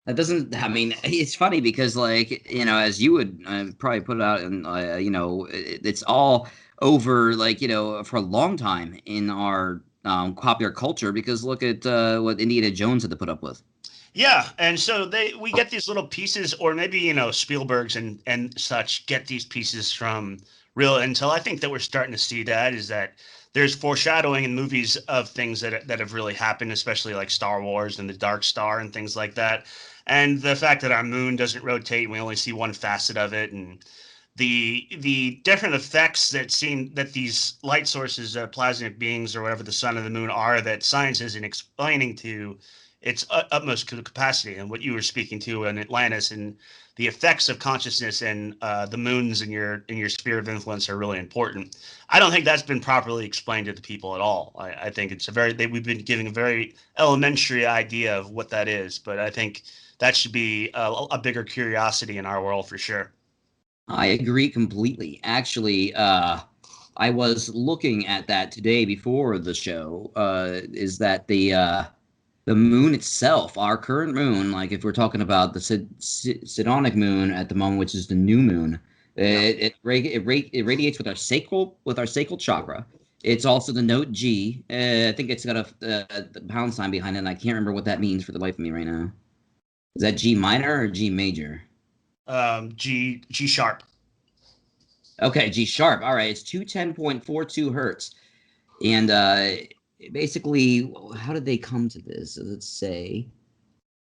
That doesn't. I mean, it's funny because, like, as you would probably put it out, and it's all over, like, for a long time in our popular culture. Because look at what Indiana Jones had to put up with. Yeah, and so we get these little pieces, or maybe Spielberg's and such get these pieces from real intel. I think that we're starting to see that is that there's foreshadowing in movies of things that have really happened, especially like Star Wars and the Dark Star and things like that. And the fact that our moon doesn't rotate, and we only see one facet of it, and the different effects that these light sources, plasmic beings or whatever the sun and the moon are, that science isn't explaining to its utmost capacity, and what you were speaking to in Atlantis, and the effects of consciousness and the moons in your sphere of influence are really important. I don't think that's been properly explained to the people at all. I think it's we've been giving a very elementary idea of what that is, but I think that should be a bigger curiosity in our world for sure. I agree completely. Actually, I was looking at that today before the show. Is that the moon itself, our current moon, like if we're talking about the Sidonic moon at the moment, which is the new moon, it radiates with our sacral chakra. It's also the note G. I think it's got the pound sign behind it, and I can't remember what that means for the life of me right now. Is that G minor or G major? G sharp. Okay, G sharp. All right, it's 210.42 hertz. And basically, how did they come to this? Let's say.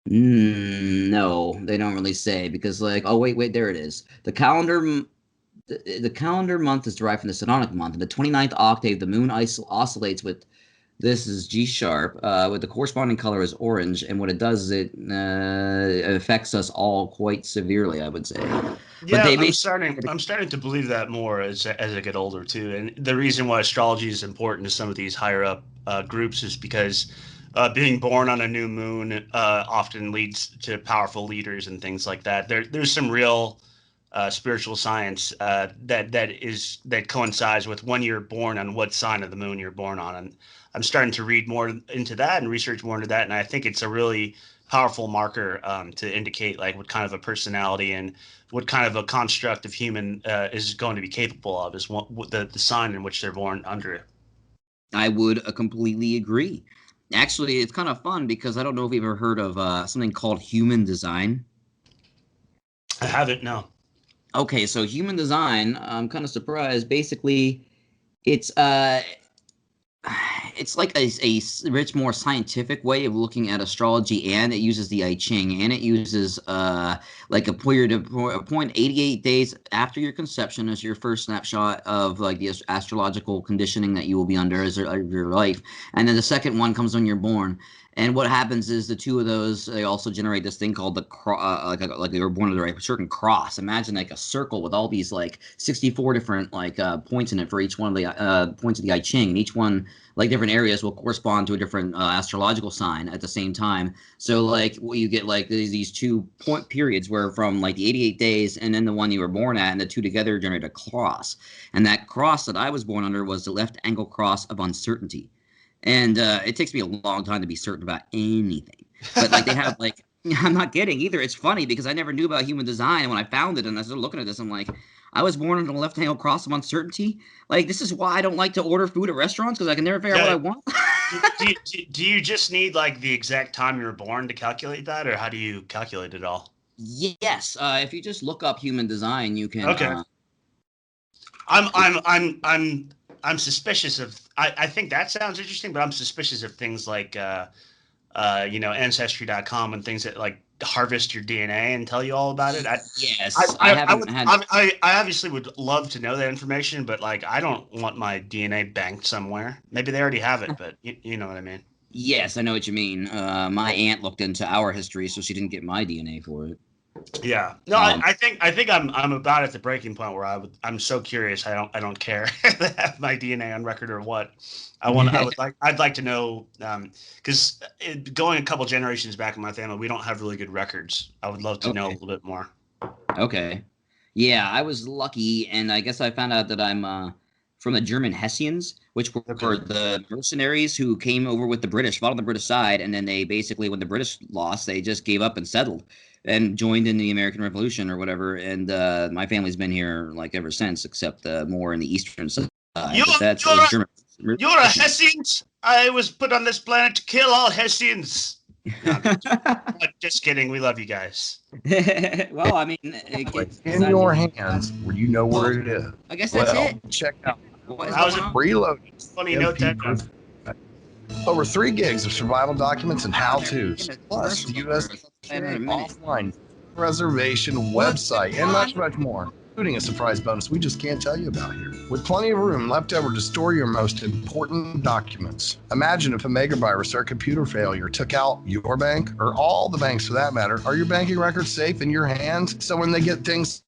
No, they don't really say, because oh wait, there it is. The calendar month is derived from the Sidonic month. In the 29th octave, the moon oscillates with. This is G sharp, with the corresponding color is orange, and what it does is it affects us all quite severely, I would say. Yeah, I'm starting to believe that more as I get older too. And the reason why astrology is important to some of these higher up groups is because being born on a new moon often leads to powerful leaders and things like that. There's some real spiritual science that coincides with when you're born on what sign of the moon you're born on. And I'm starting to read more into that and research more into that. And I think it's a really powerful marker to indicate like what kind of a personality and what kind of a construct of human is going to be capable of, is the sign in which they're born under. I would completely agree. Actually, it's kind of fun because I don't know if you've ever heard of something called human design. I haven't, no. Okay, so human design, I'm kind of surprised. Basically, it's like a rich, more scientific way of looking at astrology, and it uses the I Ching, and it uses like a period of 88 days after your conception as your first snapshot of like the astrological conditioning that you will be under as your life, and then the second one comes when you're born. And what happens is the two of those, they also generate this thing called the like they were born under a certain cross. Imagine like a circle with all these like 64 different like points in it for each one of the points of the I Ching. And each one, like different areas, will correspond to a different astrological sign at the same time. So like you get like these 2 point periods where from like the 88 days and then the one you were born at, and the two together generate a cross. And that cross that I was born under was the left angle cross of uncertainty. And it takes me a long time to be certain about anything. But like they have like, I'm not kidding either. It's funny because I never knew about human design. And when I found it and I started looking at this, I'm like, I was born under the left angle cross of uncertainty. Like, this is why I don't like to order food at restaurants, because I can never figure out what I want. do you just need like the exact time you were born to calculate that, or how do you calculate it all? Yes. If you just look up human design, you can. Okay. I'm suspicious of. I think that sounds interesting, but I'm suspicious of things like, Ancestry.com and things that like harvest your DNA and tell you all about it. I obviously would love to know that information, but like I don't want my DNA banked somewhere. Maybe they already have it, but you know what I mean. Yes, I know what you mean. My aunt looked into our history, so she didn't get my DNA for it. Yeah, no, I think I'm about at the breaking point where I'm so curious. I don't care to have my DNA on record or what. I'd like to know, because going a couple generations back in my family, we don't have really good records. I would love to know a little bit more. Okay, yeah, I was lucky, and I guess I found out that I'm from the German Hessians, which were the mercenaries who came over with the British, fought on the British side, and then they basically, when the British lost, they just gave up and settled and joined in the American Revolution or whatever. And my family's been here like ever since, except more in the eastern side. You're a Hessians? I was put on this planet to kill all Hessians. No, just kidding. We love you guys. Well, I mean, in your hands, where you know where it is. I guess that's it. Check out. How's it reloading? Funny note that. Over 3 gigs of survival documents and how-tos, plus U.S. offline reservation website, and much, much more, including a surprise bonus we just can't tell you about here. With plenty of room left over to store your most important documents. Imagine if a megavirus or a computer failure took out your bank, or all the banks for that matter. Are your banking records safe in your hands? So when they get things